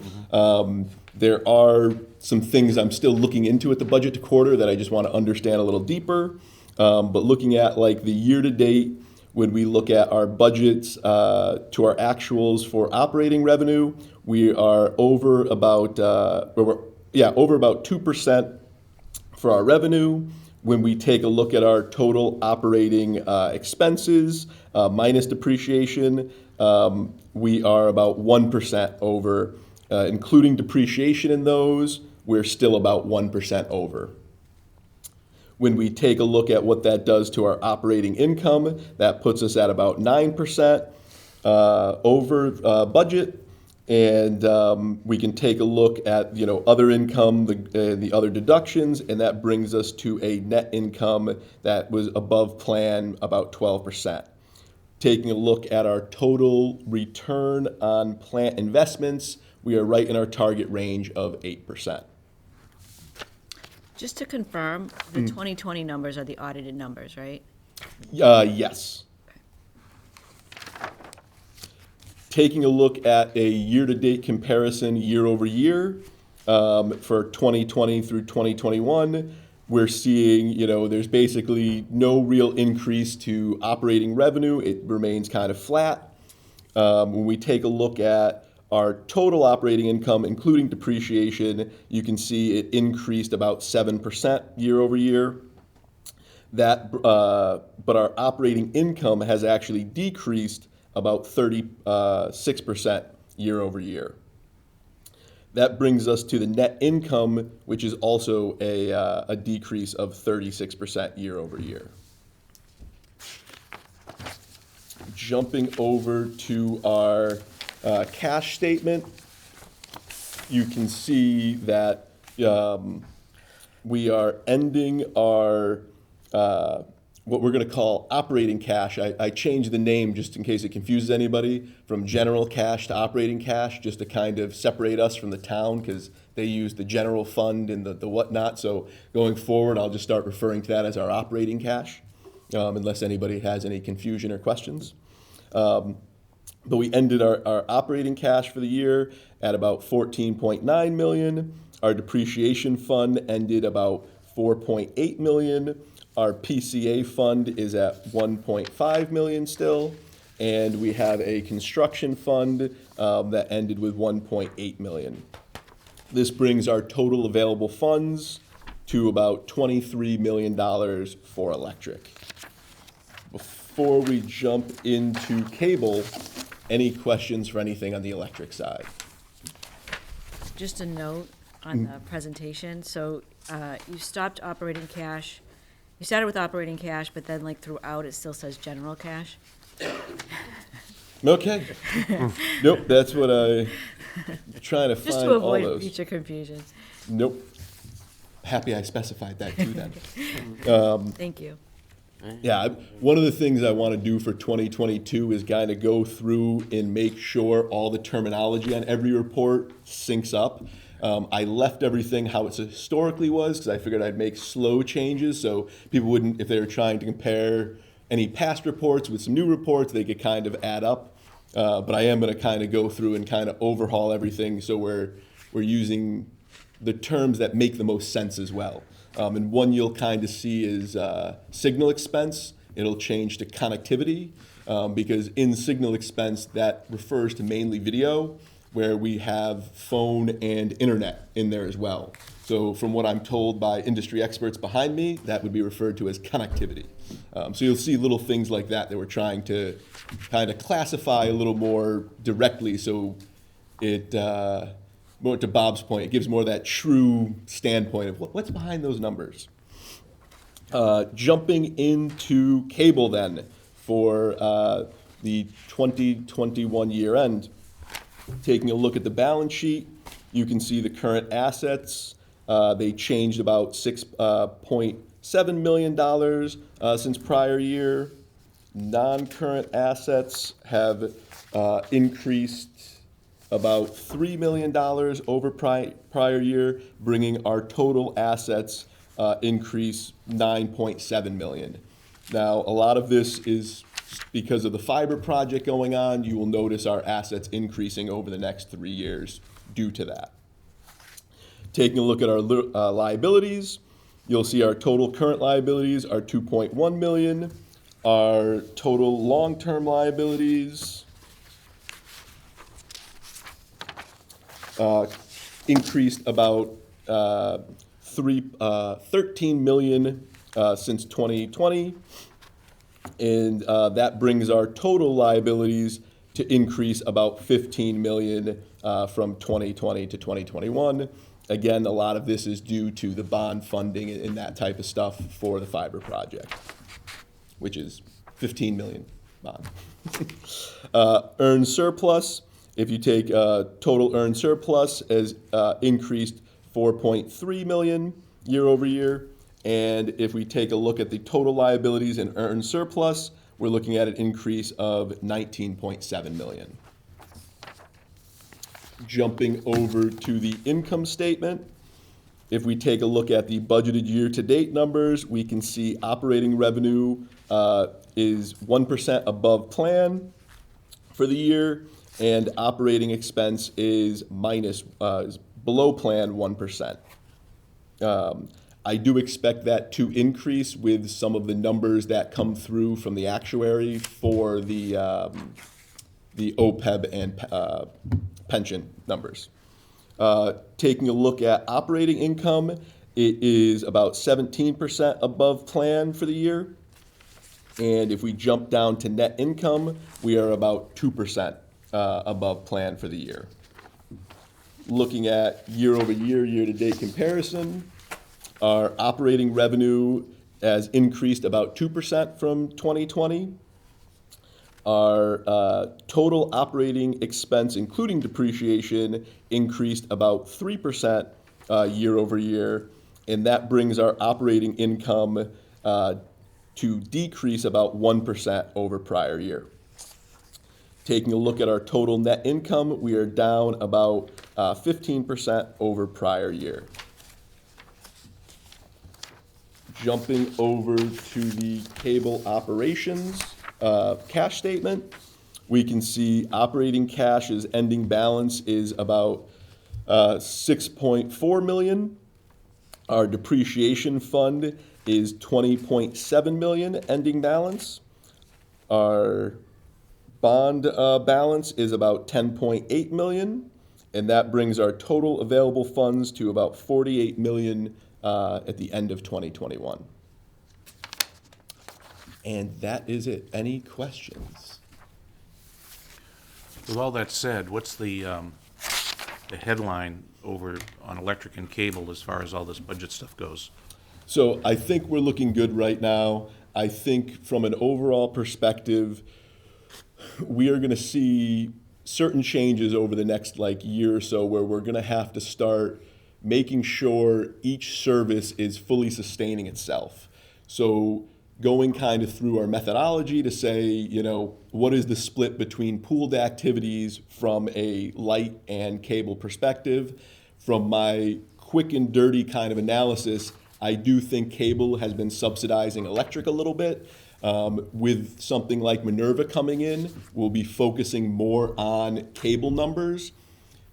[SPEAKER 9] There are some things I'm still looking into at the budget to quarter that I just want to understand a little deeper. But looking at like the year to date, when we look at our budgets to our actuals for operating revenue, we are over about 2% for our revenue. When we take a look at our total operating expenses minus depreciation, we are about 1% over. Including depreciation in those, we're still about 1% over. When we take a look at what that does to our operating income, that puts us at about 9% over budget. And we can take a look at other income, the other deductions, and that brings us to a net income that was above plan, about 12%. Taking a look at our total return on plant investments, we are right in our target range of 8%.
[SPEAKER 7] Just to confirm, the 2020 numbers are the audited numbers, right?
[SPEAKER 9] Yes. Taking a look at a year-to-date comparison year over year, For 2020 through 2021, we're seeing, there's basically no real increase to operating revenue. It remains kind of flat. When we take a look at our total operating income, including depreciation, you can see it increased about 7% year over year. But our operating income has actually decreased about 36% year over year. That brings us to the net income, which is also a decrease of 36% year over year. Jumping over to our cash statement, you can see that we are ending our what we're going to call operating cash. I changed the name just in case it confuses anybody, from general cash to operating cash, just to kind of separate us from the town, because they use the general fund and the whatnot. So going forward, I'll just start referring to that as our operating cash, unless anybody has any confusion or questions. But we ended our operating cash for the year at about 14.9 million. Our depreciation fund ended about 4.8 million. Our PCA fund is at 1.5 million still, and we have a construction fund that ended with 1.8 million. This brings our total available funds to about $23 million for electric. Before we jump into cable, any questions for anything on the electric side?
[SPEAKER 7] Just a note on the presentation. So you stopped operating cash. You started with operating cash, but then throughout it still says general cash.
[SPEAKER 9] Okay. Nope, that's what I'm trying to find.
[SPEAKER 7] Just to
[SPEAKER 9] all
[SPEAKER 7] avoid
[SPEAKER 9] those.
[SPEAKER 7] future confusion.
[SPEAKER 9] Nope. Happy I specified that too then.
[SPEAKER 7] Thank you.
[SPEAKER 9] Yeah, one of the things I want to do for 2022 is kind of go through and make sure all the terminology on every report syncs up. I left everything how it historically was because I figured I'd make slow changes so people wouldn't, if they were trying to compare any past reports with some new reports, they could kind of add up. But I am going to kind of go through and kind of overhaul everything so we're using the terms that make the most sense as well. And one you'll kind of see is signal expense. It'll change to connectivity because in signal expense that refers to mainly video, where we have phone and internet in there as well. So from what I'm told by industry experts behind me, that would be referred to as connectivity. So you'll see little things like that we're trying to kind of classify a little more directly so it, more to Bob's point, it gives more that true standpoint of what's behind those numbers. Jumping into cable then for the 2021 year end. Taking a look at the balance sheet, you can see the current assets. They changed about $6.7 million since prior year. Non-current assets have increased about $3 million over prior year, bringing our total assets increase $9.7 million. Now, a lot of this is because of the fiber project going on. You will notice our assets increasing over the next 3 years due to that. Taking a look at our liabilities, you'll see our total current liabilities are $2.1 million. Our total long-term liabilities increased about $13 million since 2020. And that brings our total liabilities to increase about $15 million from 2020 to 2021. Again, a lot of this is due to the bond funding and that type of stuff for the fiber project, which is $15 million bond. Earned surplus, if you take total earned surplus, has increased $4.3 million year over year. And if we take a look at the total liabilities and earned surplus, we're looking at an increase of $19.7 million. Jumping over to the income statement, if we take a look at the budgeted year-to-date numbers, we can see operating revenue is 1% above plan for the year, and operating expense is below plan 1%. I do expect that to increase with some of the numbers that come through from the actuary for the OPEB and pension numbers. Taking a look at operating income, it is about 17% above plan for the year. And if we jump down to net income, we are about 2% above plan for the year. Looking at year-over-year, year-to-date comparison, our operating revenue has increased about 2% from 2020. Our total operating expense, including depreciation, increased about 3% year-over-year, and that brings our operating income to decrease about 1% over prior year. Taking a look at our total net income, we are down about 15% over prior year. Jumping over to the cable operations cash statement, we can see operating cash's ending balance is about $6.4 million. Our depreciation fund is $20.7 million ending balance. Our bond balance is about $10.8 million, and that brings our total available funds to about $48 million at the end of 2021. And that is it. Any questions?
[SPEAKER 1] With all that said, what's the headline over on electric and cable as far as all this budget stuff goes?
[SPEAKER 9] So I think we're looking good right now. I think from an overall perspective, we are going to see certain changes over the next year or so where we're going to have to start making sure each service is fully sustaining itself. So going kind of through our methodology to say, what is the split between pooled activities from a light and cable perspective. From my quick and dirty kind of analysis, I do think cable has been subsidizing electric a little bit. With something like Minerva coming in, we'll be focusing more on cable numbers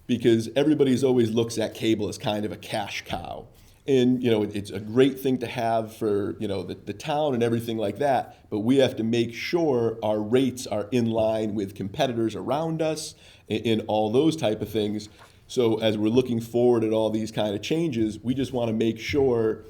[SPEAKER 9] because everybody's always looks at cable as kind of a cash cow. And, it's a great thing to have for, the town and everything like that, but we have to make sure our rates are in line with competitors around us and all those type of things. So as we're looking forward at all these kind of changes, we just want to make sure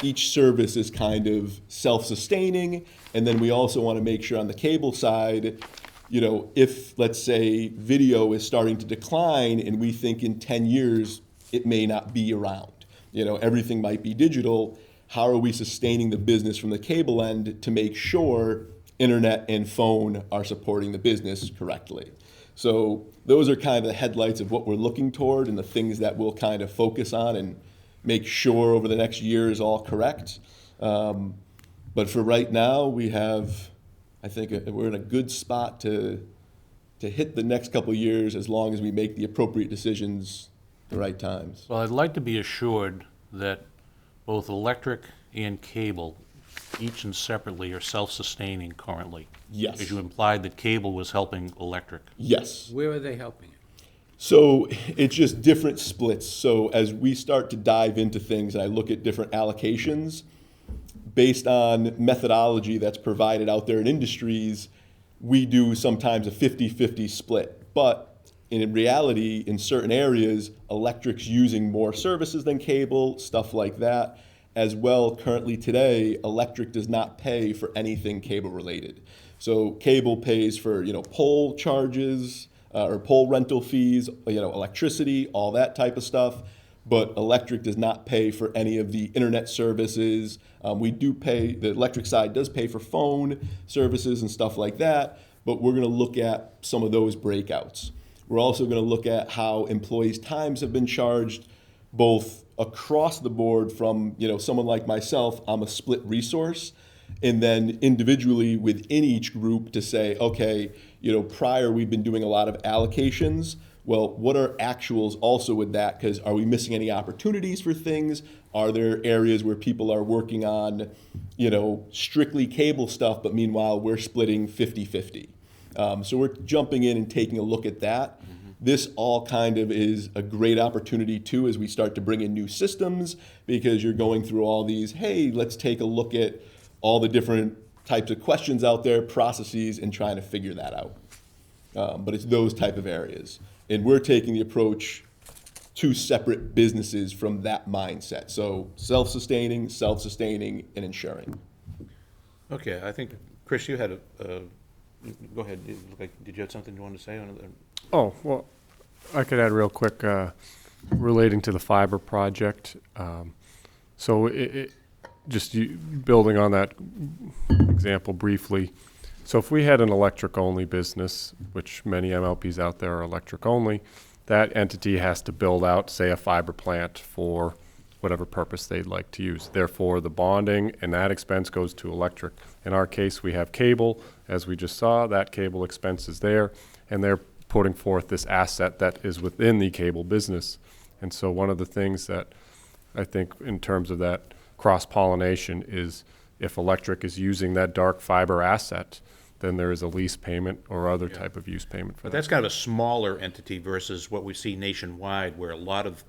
[SPEAKER 9] each service is kind of self-sustaining, and then we also want to make sure on the cable side, if, let's say, video is starting to decline and we think in 10 years it may not be around. Everything might be digital. How are we sustaining the business from the cable end to make sure internet and phone are supporting the business correctly? So those are kind of the headlights of what we're looking toward and the things that we'll kind of focus on and make sure over the next year is all correct. But for right now, I think we're in a good spot to hit the next couple of years as long as we make the appropriate decisions the right times.
[SPEAKER 1] Well, I'd like to be assured that both electric and cable, each and separately, are self-sustaining currently.
[SPEAKER 9] Yes.
[SPEAKER 1] As you implied that cable was helping electric.
[SPEAKER 9] Yes.
[SPEAKER 11] Where are they helping?
[SPEAKER 9] So it's just different splits. So as we start to dive into things and I look at different allocations, based on methodology that's provided out there in industries, we do sometimes a 50-50 split. But in reality, in certain areas, electric's using more services than cable, stuff like that. As well, currently today, electric does not pay for anything cable related. So cable pays for, pole charges or pole rental fees, electricity, all that type of stuff. But electric does not pay for any of the internet services. We do pay, the electric side does pay for phone services and stuff like that, but we're gonna look at some of those breakouts. We're also gonna look at how employees' times have been charged both across the board from, someone like myself, I'm a split resource, and then individually within each group to say, okay, prior we've been doing a lot of allocations. Well, what are actuals also with that? Because are we missing any opportunities for things? Are there areas where people are working on, strictly cable stuff, but meanwhile we're splitting 50-50? So we're jumping in and taking a look at that. This all kind of is a great opportunity too as we start to bring in new systems, because you're going through all these, hey, let's take a look at all the different types of questions out there, processes, and trying to figure that out. But it's those type of areas. And we're taking the approach two separate businesses from that mindset. So self-sustaining, and insuring.
[SPEAKER 1] Okay, I think, Chris, you had go ahead. Did you have something you wanted to say?
[SPEAKER 4] Oh, well, I could add real quick, relating to the fiber project. So building on that example briefly. So if we had an electric-only business, which many MLPs out there are electric-only, that entity has to build out, say, a fiber plant for whatever purpose they'd like to use. Therefore, the bonding and that expense goes to electric. In our case, we have cable. As we just saw, that cable expense is there, and they're putting forth this asset that is within the cable business. And so one of the things that I think in terms of that cross-pollination is if electric is using that dark fiber asset, then there is a lease payment or other type of use payment for
[SPEAKER 1] But
[SPEAKER 4] that.
[SPEAKER 1] that's kind of a smaller entity versus what we see nationwide, where a lot of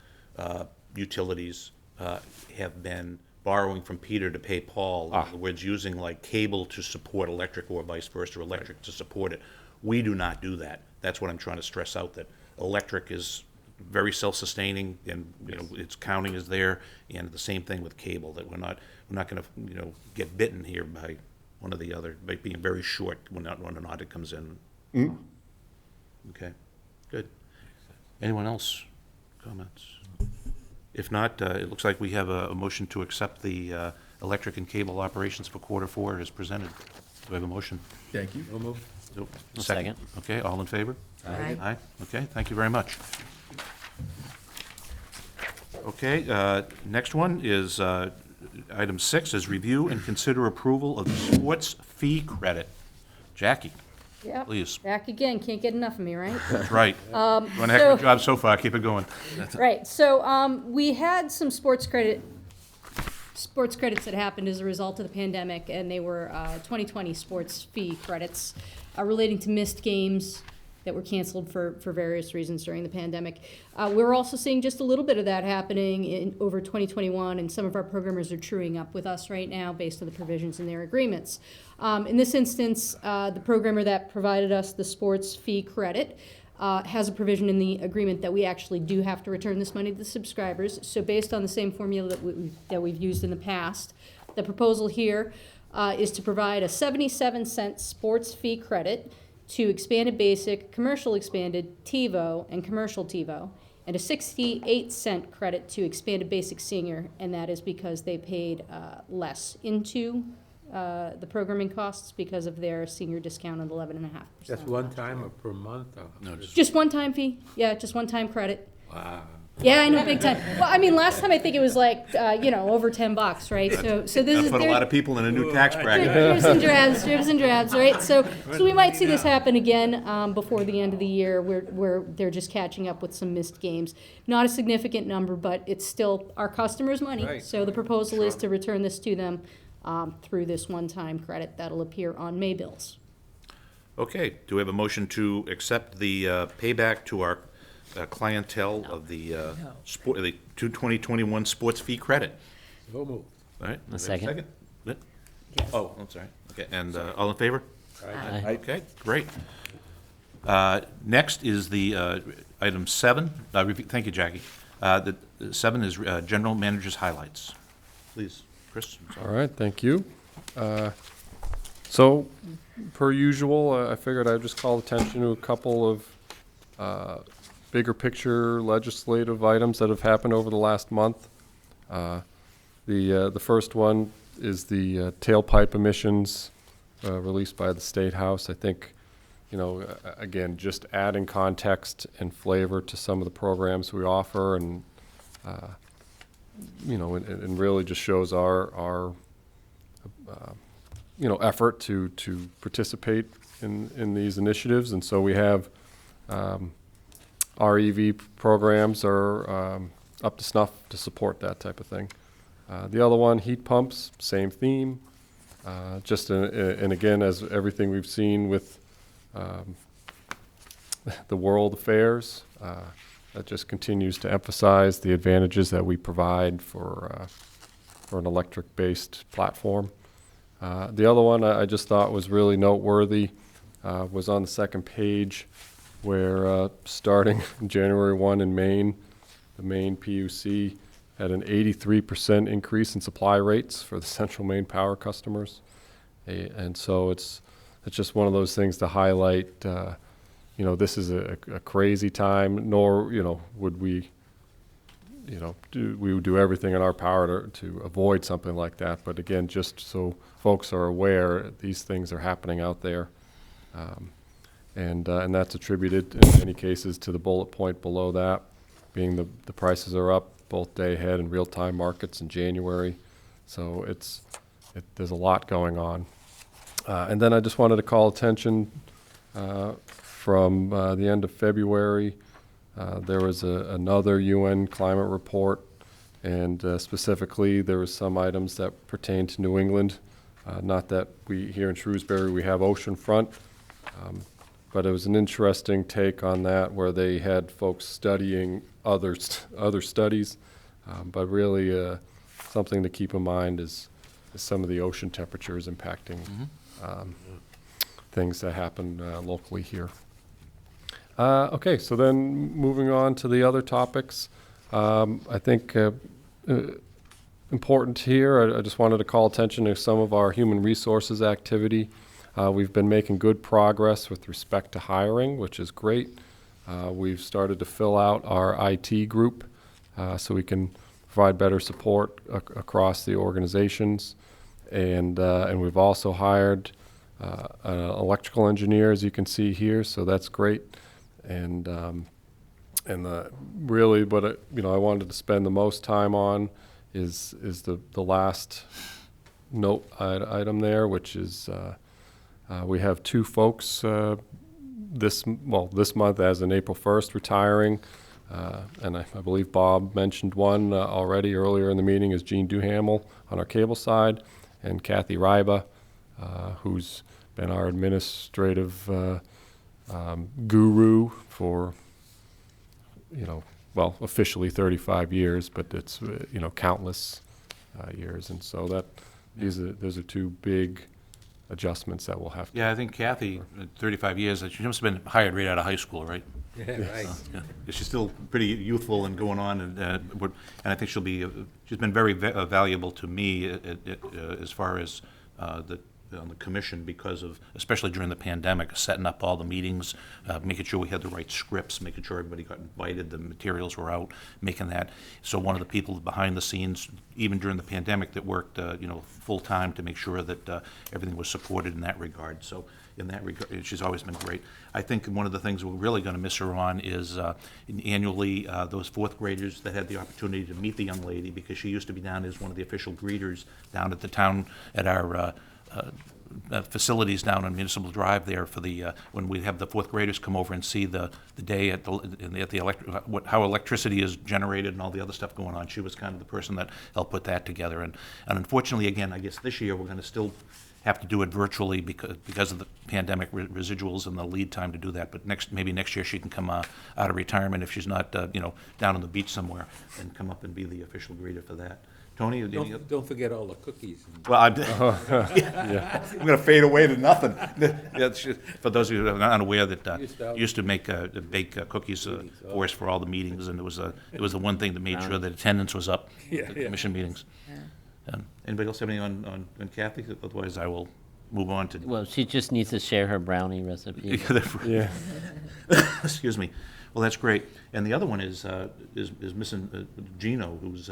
[SPEAKER 1] utilities have been borrowing from Peter to pay Paul. In other words, using like cable to support electric or vice versa, or electric to support it. We do not do that. That's what I'm trying to stress out, that electric is very self-sustaining, and its counting is there, and the same thing with cable, that we're not going to get bitten here by one or the other, by being very short when an audit comes in. Okay, good. Anyone else? Comments? If not, it looks like we have a motion to accept the electric and cable operations for Q4 as presented. Do we have a motion?
[SPEAKER 9] Thank you.
[SPEAKER 1] Nope.
[SPEAKER 8] Second.
[SPEAKER 1] Okay, all in favor?
[SPEAKER 7] Aye.
[SPEAKER 1] Aye, okay, thank you very much. Okay, next one is, item 6 is review and consider approval of the sports fee credit. Jackie,
[SPEAKER 5] Yep.
[SPEAKER 1] please.
[SPEAKER 5] Back again, can't get enough of me, right?
[SPEAKER 1] That's right. Doing a heck of a job so far, keep it going.
[SPEAKER 5] Right, so we had some sports credits that happened as a result of the pandemic, and they were 2020 sports fee credits relating to missed games that were canceled for various reasons during the pandemic. We're also seeing just a little bit of that happening over 2021, and some of our programmers are truing up with us right now based on the provisions in their agreements. In this instance, the programmer that provided us the sports fee credit has a provision in the agreement that we actually do have to return this money to the subscribers. So based on the same formula that we've used in the past, the proposal here is to provide a 77-cent sports fee credit to expanded basic, commercial expanded, TiVo, and commercial TiVo, and a 68-cent credit to expanded basic senior, and that is because they paid less into the programming costs because of their senior discount of 11.5%.
[SPEAKER 11] Just one time or per month? Or?
[SPEAKER 1] No,
[SPEAKER 5] Just one-time fee, yeah, just one-time credit.
[SPEAKER 11] Wow.
[SPEAKER 5] Yeah, I know, big time. Well, I mean, last time I think it was like, over $10, right? So this is.
[SPEAKER 1] put a lot of people in a new tax bracket.
[SPEAKER 5] Dribs and drabs, right? So we might see this happen again before the end of the year, where they're just catching up with some missed games. Not a significant number, but it's still our customers' money.
[SPEAKER 11] Right.
[SPEAKER 5] So the proposal is to return this to them through this one-time credit that'll appear on May bills.
[SPEAKER 1] Okay, do we have a motion to accept the payback to our clientele of the the 2021 sports fee credit?
[SPEAKER 11] So moved.
[SPEAKER 1] All right. do we have a
[SPEAKER 8] second.
[SPEAKER 1] Yeah? Oh, I'm sorry. Okay, and all in favor?
[SPEAKER 8] Aye.
[SPEAKER 1] Okay, great. Next is the item 7. Thank you, Jackie. The 7 is general manager's highlights. Please, Chris. I'm sorry.
[SPEAKER 4] All right, thank you. So, per usual, I figured I'd just call attention to a couple of bigger picture legislative items that have happened over the last month. The first one is the tailpipe emissions released by the State House. I think, again, just adding context and flavor to some of the programs we offer, and and really just shows our effort to participate in these initiatives. And so we have our EV programs are up to snuff to support that type of thing. The other one, heat pumps, same theme. And again, as everything we've seen with the world affairs, That just continues to emphasize the advantages that we provide for an electric-based platform. The other one I just thought was really noteworthy was on the second page, where starting January 1 in Maine, the Maine PUC had an 83% increase in supply rates for the central Maine power customers. And so it's just one of those things to highlight, this is a crazy time, nor, would we, we would do everything in our power to avoid something like that. But again, just so folks are aware, these things are happening out there. And that's attributed in many cases to the bullet point below that, being the prices are up both day ahead and real-time markets in January. So there's a lot going on. And then I just wanted to call attention from the end of February. There was another UN climate report, and specifically there was some items that pertain to New England. Not that we here in Shrewsbury we have oceanfront, but it was an interesting take on that, where they had folks studying other studies, but really something to keep in mind is some of the ocean temperatures impacting things that happen locally here. Okay, so then moving on to the other topics, I think important here, I just wanted to call attention to some of our human resources activity. We've been making good progress with respect to hiring, which is great. We've started to fill out our IT group so we can provide better support across the organizations. And we've also hired an electrical engineer, as you can see here, so that's great. And really what I wanted to spend the most time on is the last note item there, which is we have two folks this month, as in April 1st, retiring. And I believe Bob mentioned one already earlier in the meeting, is Jean Duhamel on our cable side, and Kathy Ryba, who's been our administrative guru for, officially 35 years, but it's, countless years. And so those are two big adjustments that we'll have to.
[SPEAKER 1] Yeah, I think Kathy, 35 years, she must have been hired right out of high school, right?
[SPEAKER 11] Yeah, right.
[SPEAKER 1] Yeah. She's still pretty youthful and going on, and I think she's been very valuable to me as far as on the commission, because of, especially during the pandemic, setting up all the meetings, making sure we had the right scripts, making sure everybody got invited, the materials were out, making that. So one of the people behind the scenes, even during the pandemic, that worked, full-time to make sure that everything was supported in that regard. So in that regard, she's always been great. I think one of the things we're really going to miss her on is annually those fourth graders that had the opportunity to meet the young lady, because she used to be down as one of the official greeters down at the town, at our facilities down on Municipal Drive there for the when we have the fourth graders come over and see the day at the how electricity is generated and all the other stuff going on. She was kind of the person that helped put that together. And unfortunately, again, I guess this year we're going to still have to do it virtually because of the pandemic residuals and the lead time to do that. But maybe next year she can come out of retirement, if she's not down on the beach somewhere, and come up and be the official greeter for that. Tony,
[SPEAKER 11] Don't forget all the cookies.
[SPEAKER 1] well, I'm going to fade away to nothing. For those of you who are unaware, that used to bake cookies for us for all the meetings, and it was the one thing that made sure that attendance was up at the commission meetings. Anybody else have anything on Kathy? Otherwise, I will move on to.
[SPEAKER 8] Well, she just needs to share her brownie recipe.
[SPEAKER 4] Yeah.
[SPEAKER 1] Excuse me. Well, that's great. And the other one is missing Gino, who's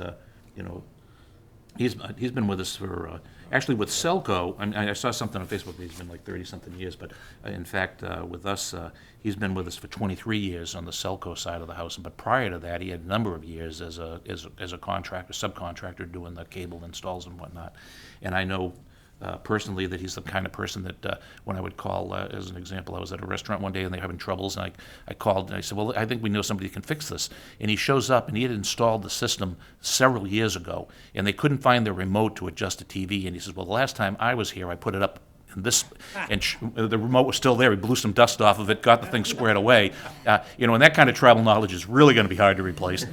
[SPEAKER 1] He's been with us for, actually with SELCO, I saw something on Facebook that he's been like 30-something years, but in fact, with us, he's been with us for 23 years on the SELCO side of the house. But prior to that, he had a number of years as a contractor, subcontractor, doing the cable installs and whatnot. And I know personally that he's the kind of person that when I would call, as an example, I was at a restaurant one day and they were having troubles, and I called and I said, well, I think we know somebody who can fix this. And he shows up, and he had installed the system several years ago, and they couldn't find the remote to adjust the TV. And he says, well, the last time I was here, I put it up and this, the remote was still there. He blew some dust off of it, got the thing squared away. And that kind of travel knowledge is really going to be hard to replace.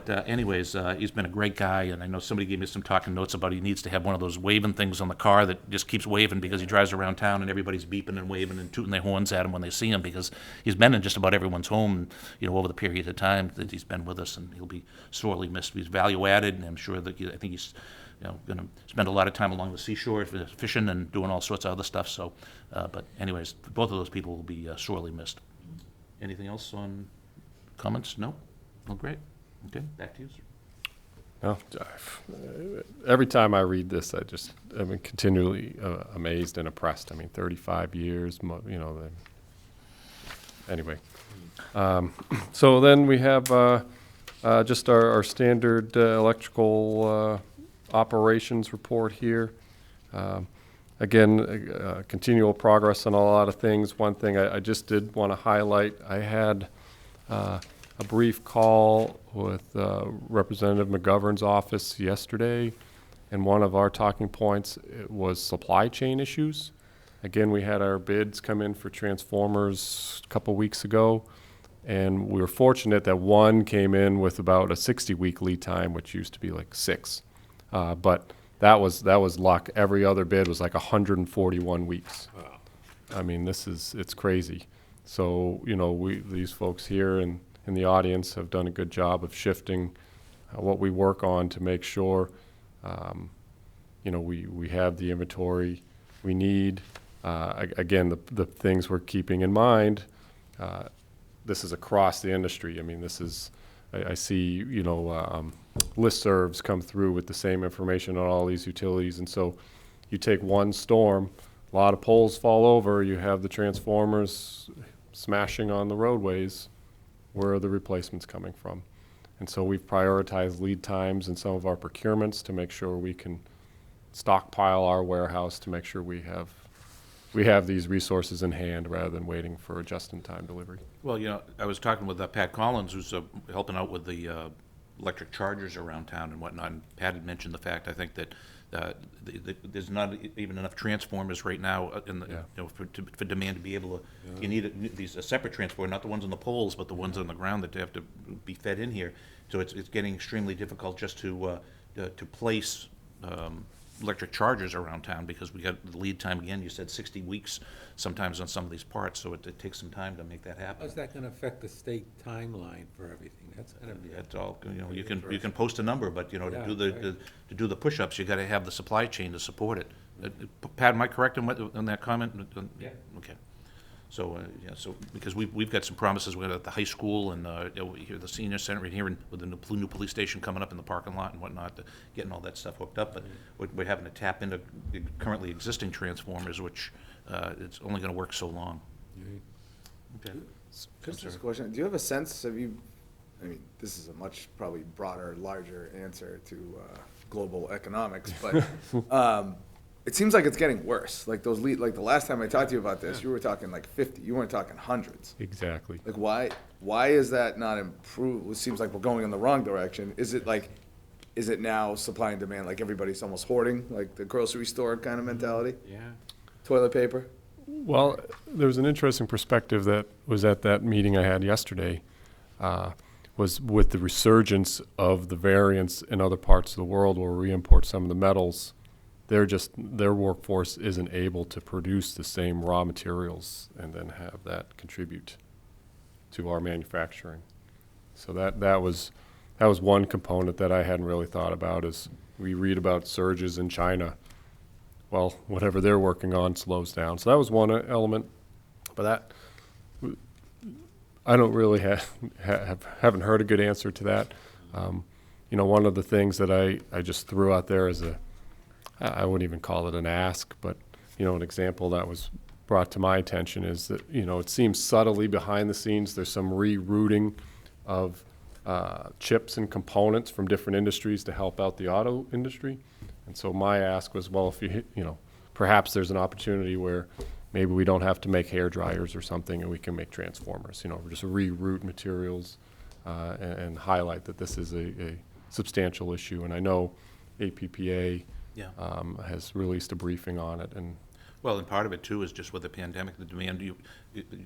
[SPEAKER 1] Anyways, he's been a great guy, and I know somebody gave me some talking notes about he needs to have one of those waving things on the car that just keeps waving because he drives around town and everybody's beeping and waving and tooting their horns at him when they see him, because he's been in just about everyone's home, over the period of time that he's been with us, and he'll be sorely missed. He's value added, and I'm sure that I think he's going to spend a lot of time along the seashore fishing and doing all sorts of other stuff. So, but anyways, both of those people will be sorely missed. Anything else on comments? No? Oh, great. Okay, back to you, sir.
[SPEAKER 4] No, every time I read this, I'm continually amazed and impressed. I mean, 35 years, anyway. So then we have just our standard electrical operations report here. Again, continual progress on a lot of things. One thing I just did want to highlight, I had a brief call with Representative McGovern's office yesterday, and one of our talking points was supply chain issues. Again, we had our bids come in for transformers a couple weeks ago, and we were fortunate that one came in with about a 60-week lead time, which used to be like 6. But that was luck. Every other bid was like 141 weeks. Wow. I mean, it's crazy. So, these folks here in the audience have done a good job of shifting what we work on to make sure, we have the inventory we need. Again, the things we're keeping in mind, this is across the industry. I mean, I see, listservs come through with the same information on all these utilities. And so you take one storm, a lot of poles fall over, you have the transformers smashing on the roadways. Where are the replacements coming from? And so we've prioritized lead times in some of our procurements to make sure we can stockpile our warehouse to make sure we have these resources in hand rather than waiting for a just-in-time delivery.
[SPEAKER 1] Well, I was talking with Pat Collins, who's helping out with the electric chargers around town and whatnot, and Pat had mentioned the fact, I think, that there's not even enough transformers right now for demand to be able to, you need a separate transformer, not the ones on the poles, but the ones on the ground that have to be fed in here. So it's getting extremely difficult just to place electric chargers around town, because we got the lead time, again, you said 60 weeks sometimes on some of these parts, so it takes some time to make that happen.
[SPEAKER 11] How's that gonna affect the state timeline for everything? That's gonna be.
[SPEAKER 1] That's all, you can post a number, but, to do the push-ups, you gotta have the supply chain to support it. Pat, am I correct on that comment?
[SPEAKER 11] Yeah.
[SPEAKER 1] Okay. So, so, because we've got some promises, we're at the high school and here, the senior center, right here, with the new police station coming up in the parking lot and whatnot, getting all that stuff hooked up, but we're having to tap into currently existing transformers, which it's only gonna work so long. Okay.
[SPEAKER 2] Just a question, do you have a sense, this is a much probably broader, larger answer to global economics, but it seems like it's getting worse. Like the last time I talked to you about this, you were talking like 50. You weren't talking hundreds.
[SPEAKER 4] Exactly.
[SPEAKER 2] Like why is that not improved? It seems like we're going in the wrong direction. Is it now supply and demand? Like everybody's almost hoarding, like the grocery store kind of mentality?
[SPEAKER 11] Yeah.
[SPEAKER 2] Toilet paper?
[SPEAKER 4] Well, there was an interesting perspective that was at that meeting I had yesterday, was with the resurgence of the variants in other parts of the world where we import some of the metals. Their workforce isn't able to produce the same raw materials and then have that contribute to our manufacturing. So that was one component that I hadn't really thought about. Is we read about surges in China. Well, whatever they're working on slows down. So that was one element, but I don't really haven't heard a good answer to that. One of the things that I just threw out there as I wouldn't even call it an ask, but, an example that was brought to my attention is that, it seems subtly behind the scenes, there's some rerouting of chips and components from different industries to help out the auto industry. And so my ask was, well, if perhaps there's an opportunity where maybe we don't have to make hair dryers or something and we can make transformers, just reroute materials and highlight that this is a substantial issue. And I know APPA has released a briefing on it, and
[SPEAKER 1] Well, and part of it too is just with the pandemic, the demand,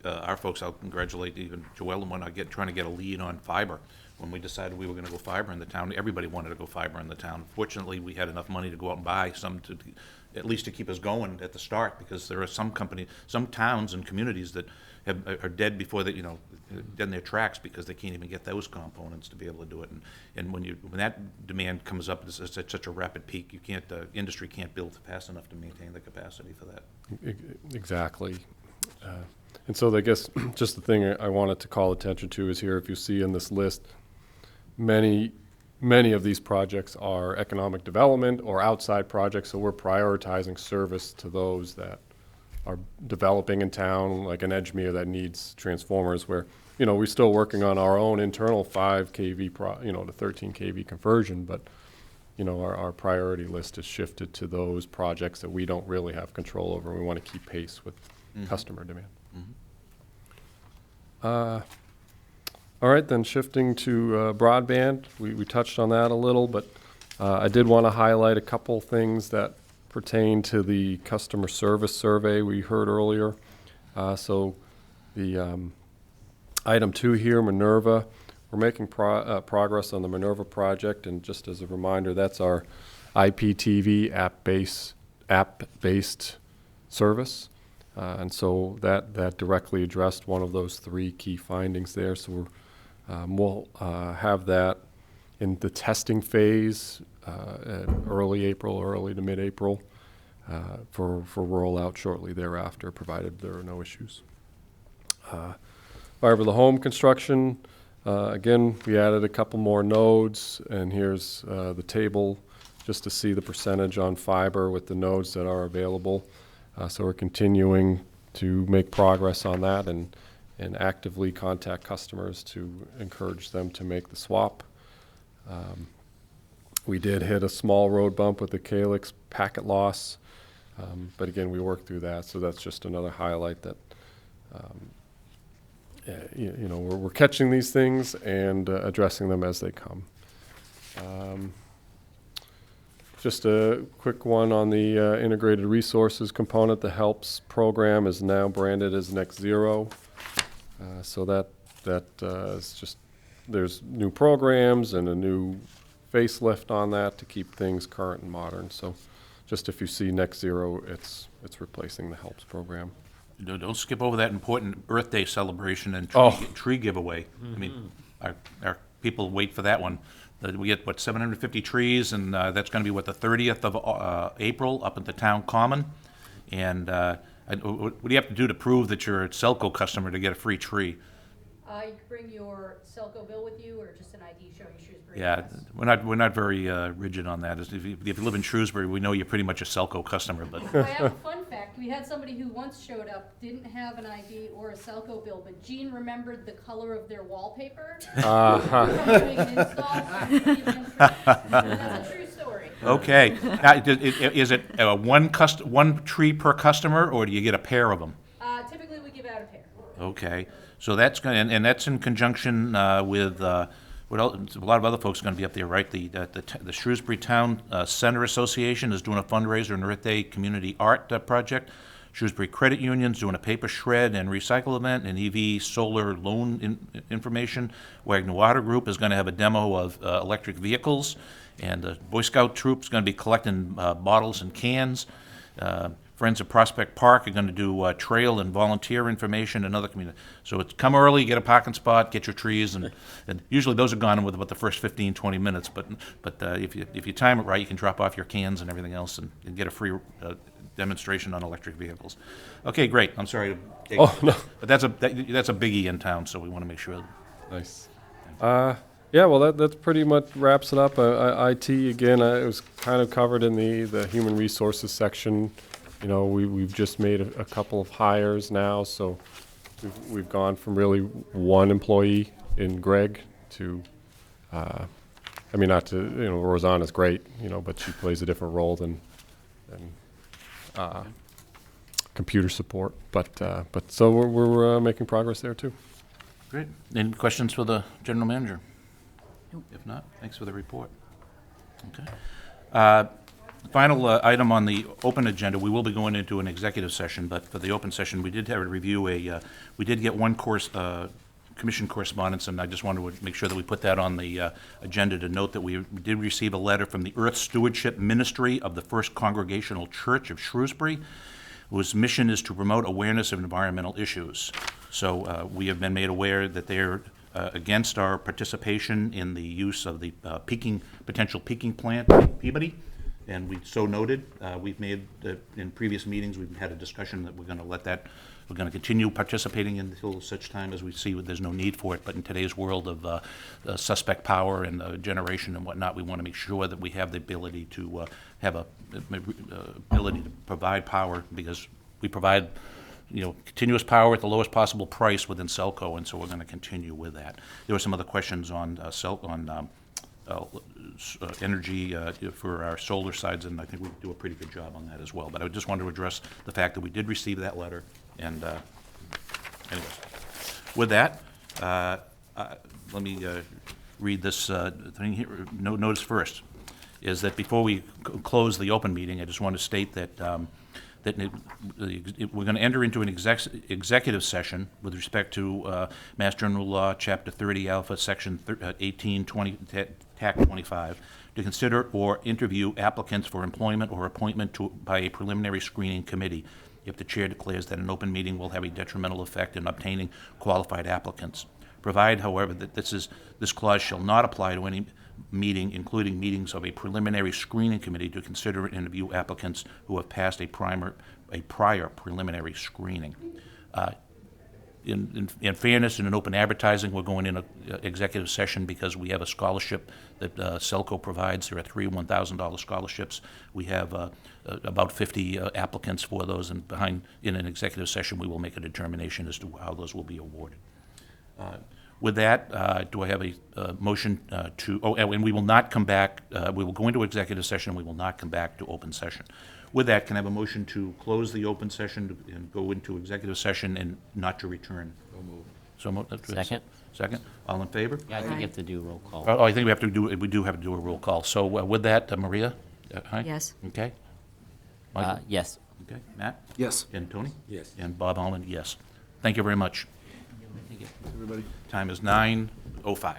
[SPEAKER 1] our folks, I'll congratulate even Joelle and whatnot, trying to get a lead on fiber. When we decided we were gonna go fiber in the town, everybody wanted to go fiber in the town. Fortunately, we had enough money to go out and buy some to, at least to keep us going at the start, because there are some towns and communities that are dead before they, dead in their tracks because they can't even get those components to be able to do it. And when that demand comes up, it's at such a rapid peak, the industry can't build fast enough to maintain the capacity for that.
[SPEAKER 4] Exactly. And so I guess just the thing I wanted to call attention to is here, if you see in this list, many of these projects are economic development or outside projects, so we're prioritizing service to those that are developing in town, like an Edgemere that needs transformers, where, we're still working on our own internal 5 kV to 13 kV conversion, but, our priority list is shifted to those projects that we don't really have control over. We want to keep pace with customer demand. All right, then shifting to broadband, we touched on that a little, but I did want to highlight a couple things that pertain to the customer service survey we heard earlier. So the item 2 here, Minerva, we're making progress on the Minerva project, and just as a reminder, that's our IPTV app-based service. And so that directly addressed one of those 3 key findings there. So we'll have that in the testing phase in early April, early to mid-April, for rollout shortly thereafter, provided there are no issues. Fiber to the home construction, again, we added a couple more nodes, and here's the table just to see the percentage on fiber with the nodes that are available. So we're continuing to make progress on that and actively contact customers to encourage them to make the swap. We did hit a small road bump with the Calyx packet loss, but again, we worked through that, so that's just another highlight that we're catching these things and addressing them as they come. Just a quick one on the integrated resources component. The HELPS program is now branded as Next Zero. So that is just, there's new programs and a new facelift on that to keep things current and modern. So just if you see Next Zero, it's replacing the HELPS program.
[SPEAKER 1] Don't skip over that important Earth Day celebration and tree giveaway. I mean, our people wait for that one. We get, 750 trees, and that's going to be, the 30th of April up at the town common. And what do you have to do to prove that you're a SELCO customer to get a free tree?
[SPEAKER 5] You can bring your SELCO bill with you, or just an ID showing Shrewsbury.
[SPEAKER 1] Yeah, we're not very rigid on that. If you live in Shrewsbury, we know you're pretty much a SELCO customer. But
[SPEAKER 5] I have a fun fact. We had somebody who once showed up, didn't have an ID or a SELCO bill, but Gene remembered the color of their wallpaper. Doing an install. That's a true story.
[SPEAKER 1] Okay, now, is it one tree per customer, or do you get a pair of them?
[SPEAKER 5] Typically, we give out a pair.
[SPEAKER 1] Okay, so that's going, and that's in conjunction with what else? A lot of other folks are going to be up there, right? The Shrewsbury Town Center Association is doing a fundraiser, an Earth Day community art project. Shrewsbury Credit Union's doing a paper shred and recycle event, and EV solar loan information. Wagner Water Group is going to have a demo of electric vehicles, and the Boy Scout troop's going to be collecting bottles and cans. Friends of Prospect Park are going to do trail and volunteer information and other community. So it's come early, get a parking spot, get your trees, and usually those are gone with about the first 15, 20 minutes. But if you time it right, you can drop off your cans and everything else and get a free demonstration on electric vehicles. Okay, great. I'm sorry to take
[SPEAKER 4] no.
[SPEAKER 1] But that's a biggie in town, so we want to make sure.
[SPEAKER 4] Nice. Yeah, well, that's pretty much wraps it up. IT, again, it was kind of covered in the human resources section. We've just made a couple of hires now, so we've gone from really one employee in Greg to, Rosanna's great, but she plays a different role than computer support. But so we're making progress there too.
[SPEAKER 1] Great. Any questions for the general manager? If not, thanks for the report. Okay. Final item on the open agenda, we will be going into an executive session, but for the open session, we did have a review, we did get one commission correspondence, and I just wanted to make sure that we put that on the agenda to note that we did receive a letter from the Earth Stewardship Ministry of the First Congregational Church of Shrewsbury, whose mission is to promote awareness of environmental issues. So we have been made aware that they're against our participation in the use of the potential peaking plant in Peabody, and we so noted. We've made, in previous meetings, we've had a discussion that we're going to let that, we're going to continue participating until such time as we see that there's no need for it. But in today's world of suspect power and generation and whatnot, we want to make sure that we have the ability to have a ability to provide power, because we provide continuous power at the lowest possible price within SELCO, and so we're going to continue with that. There were some other questions on energy for our solar sides, and I think we do a pretty good job on that as well. But I just wanted to address the fact that we did receive that letter, and anyways. With that, let me read this thing here. Notice first is that before we close the open meeting, I just want to state that we're going to enter into an executive session with respect to Mass General Law, Chapter 30 Alpha, Section 1820, TAC 25, to consider or interview applicants for employment or appointment by a preliminary screening committee if the chair declares that an open meeting will have a detrimental effect in obtaining qualified applicants. Provide, however, that this clause shall not apply to any meeting, including meetings of a preliminary screening committee to consider and interview applicants who have passed a prior preliminary screening. In fairness and in open advertising, we're going in an executive session because we have a scholarship that SELCO provides. There are 3 $1,000 scholarships. We have about 50 applicants for those, and in an executive session, we will make a determination as to how those will be awarded. With that, do I have a motion and we will not come back, we will go into executive session, we will not come back to open session. With that, can I have a motion to close the open session and go into executive session and not to return? So moved.
[SPEAKER 8] Second?
[SPEAKER 1] Second? All in favor?
[SPEAKER 8] Yeah, I think you have to do a roll call.
[SPEAKER 1] Oh, I think we do have to do a roll call. So with that, Maria? Aye?
[SPEAKER 7] Yes.
[SPEAKER 1] Okay. Michael?
[SPEAKER 8] Yes.
[SPEAKER 1] Okay. Matt?
[SPEAKER 2] Yes.
[SPEAKER 1] And Tony?
[SPEAKER 11] Yes.
[SPEAKER 1] And Bob Holland, yes. Thank you very much.
[SPEAKER 9] Everybody.
[SPEAKER 1] Time is 9:05.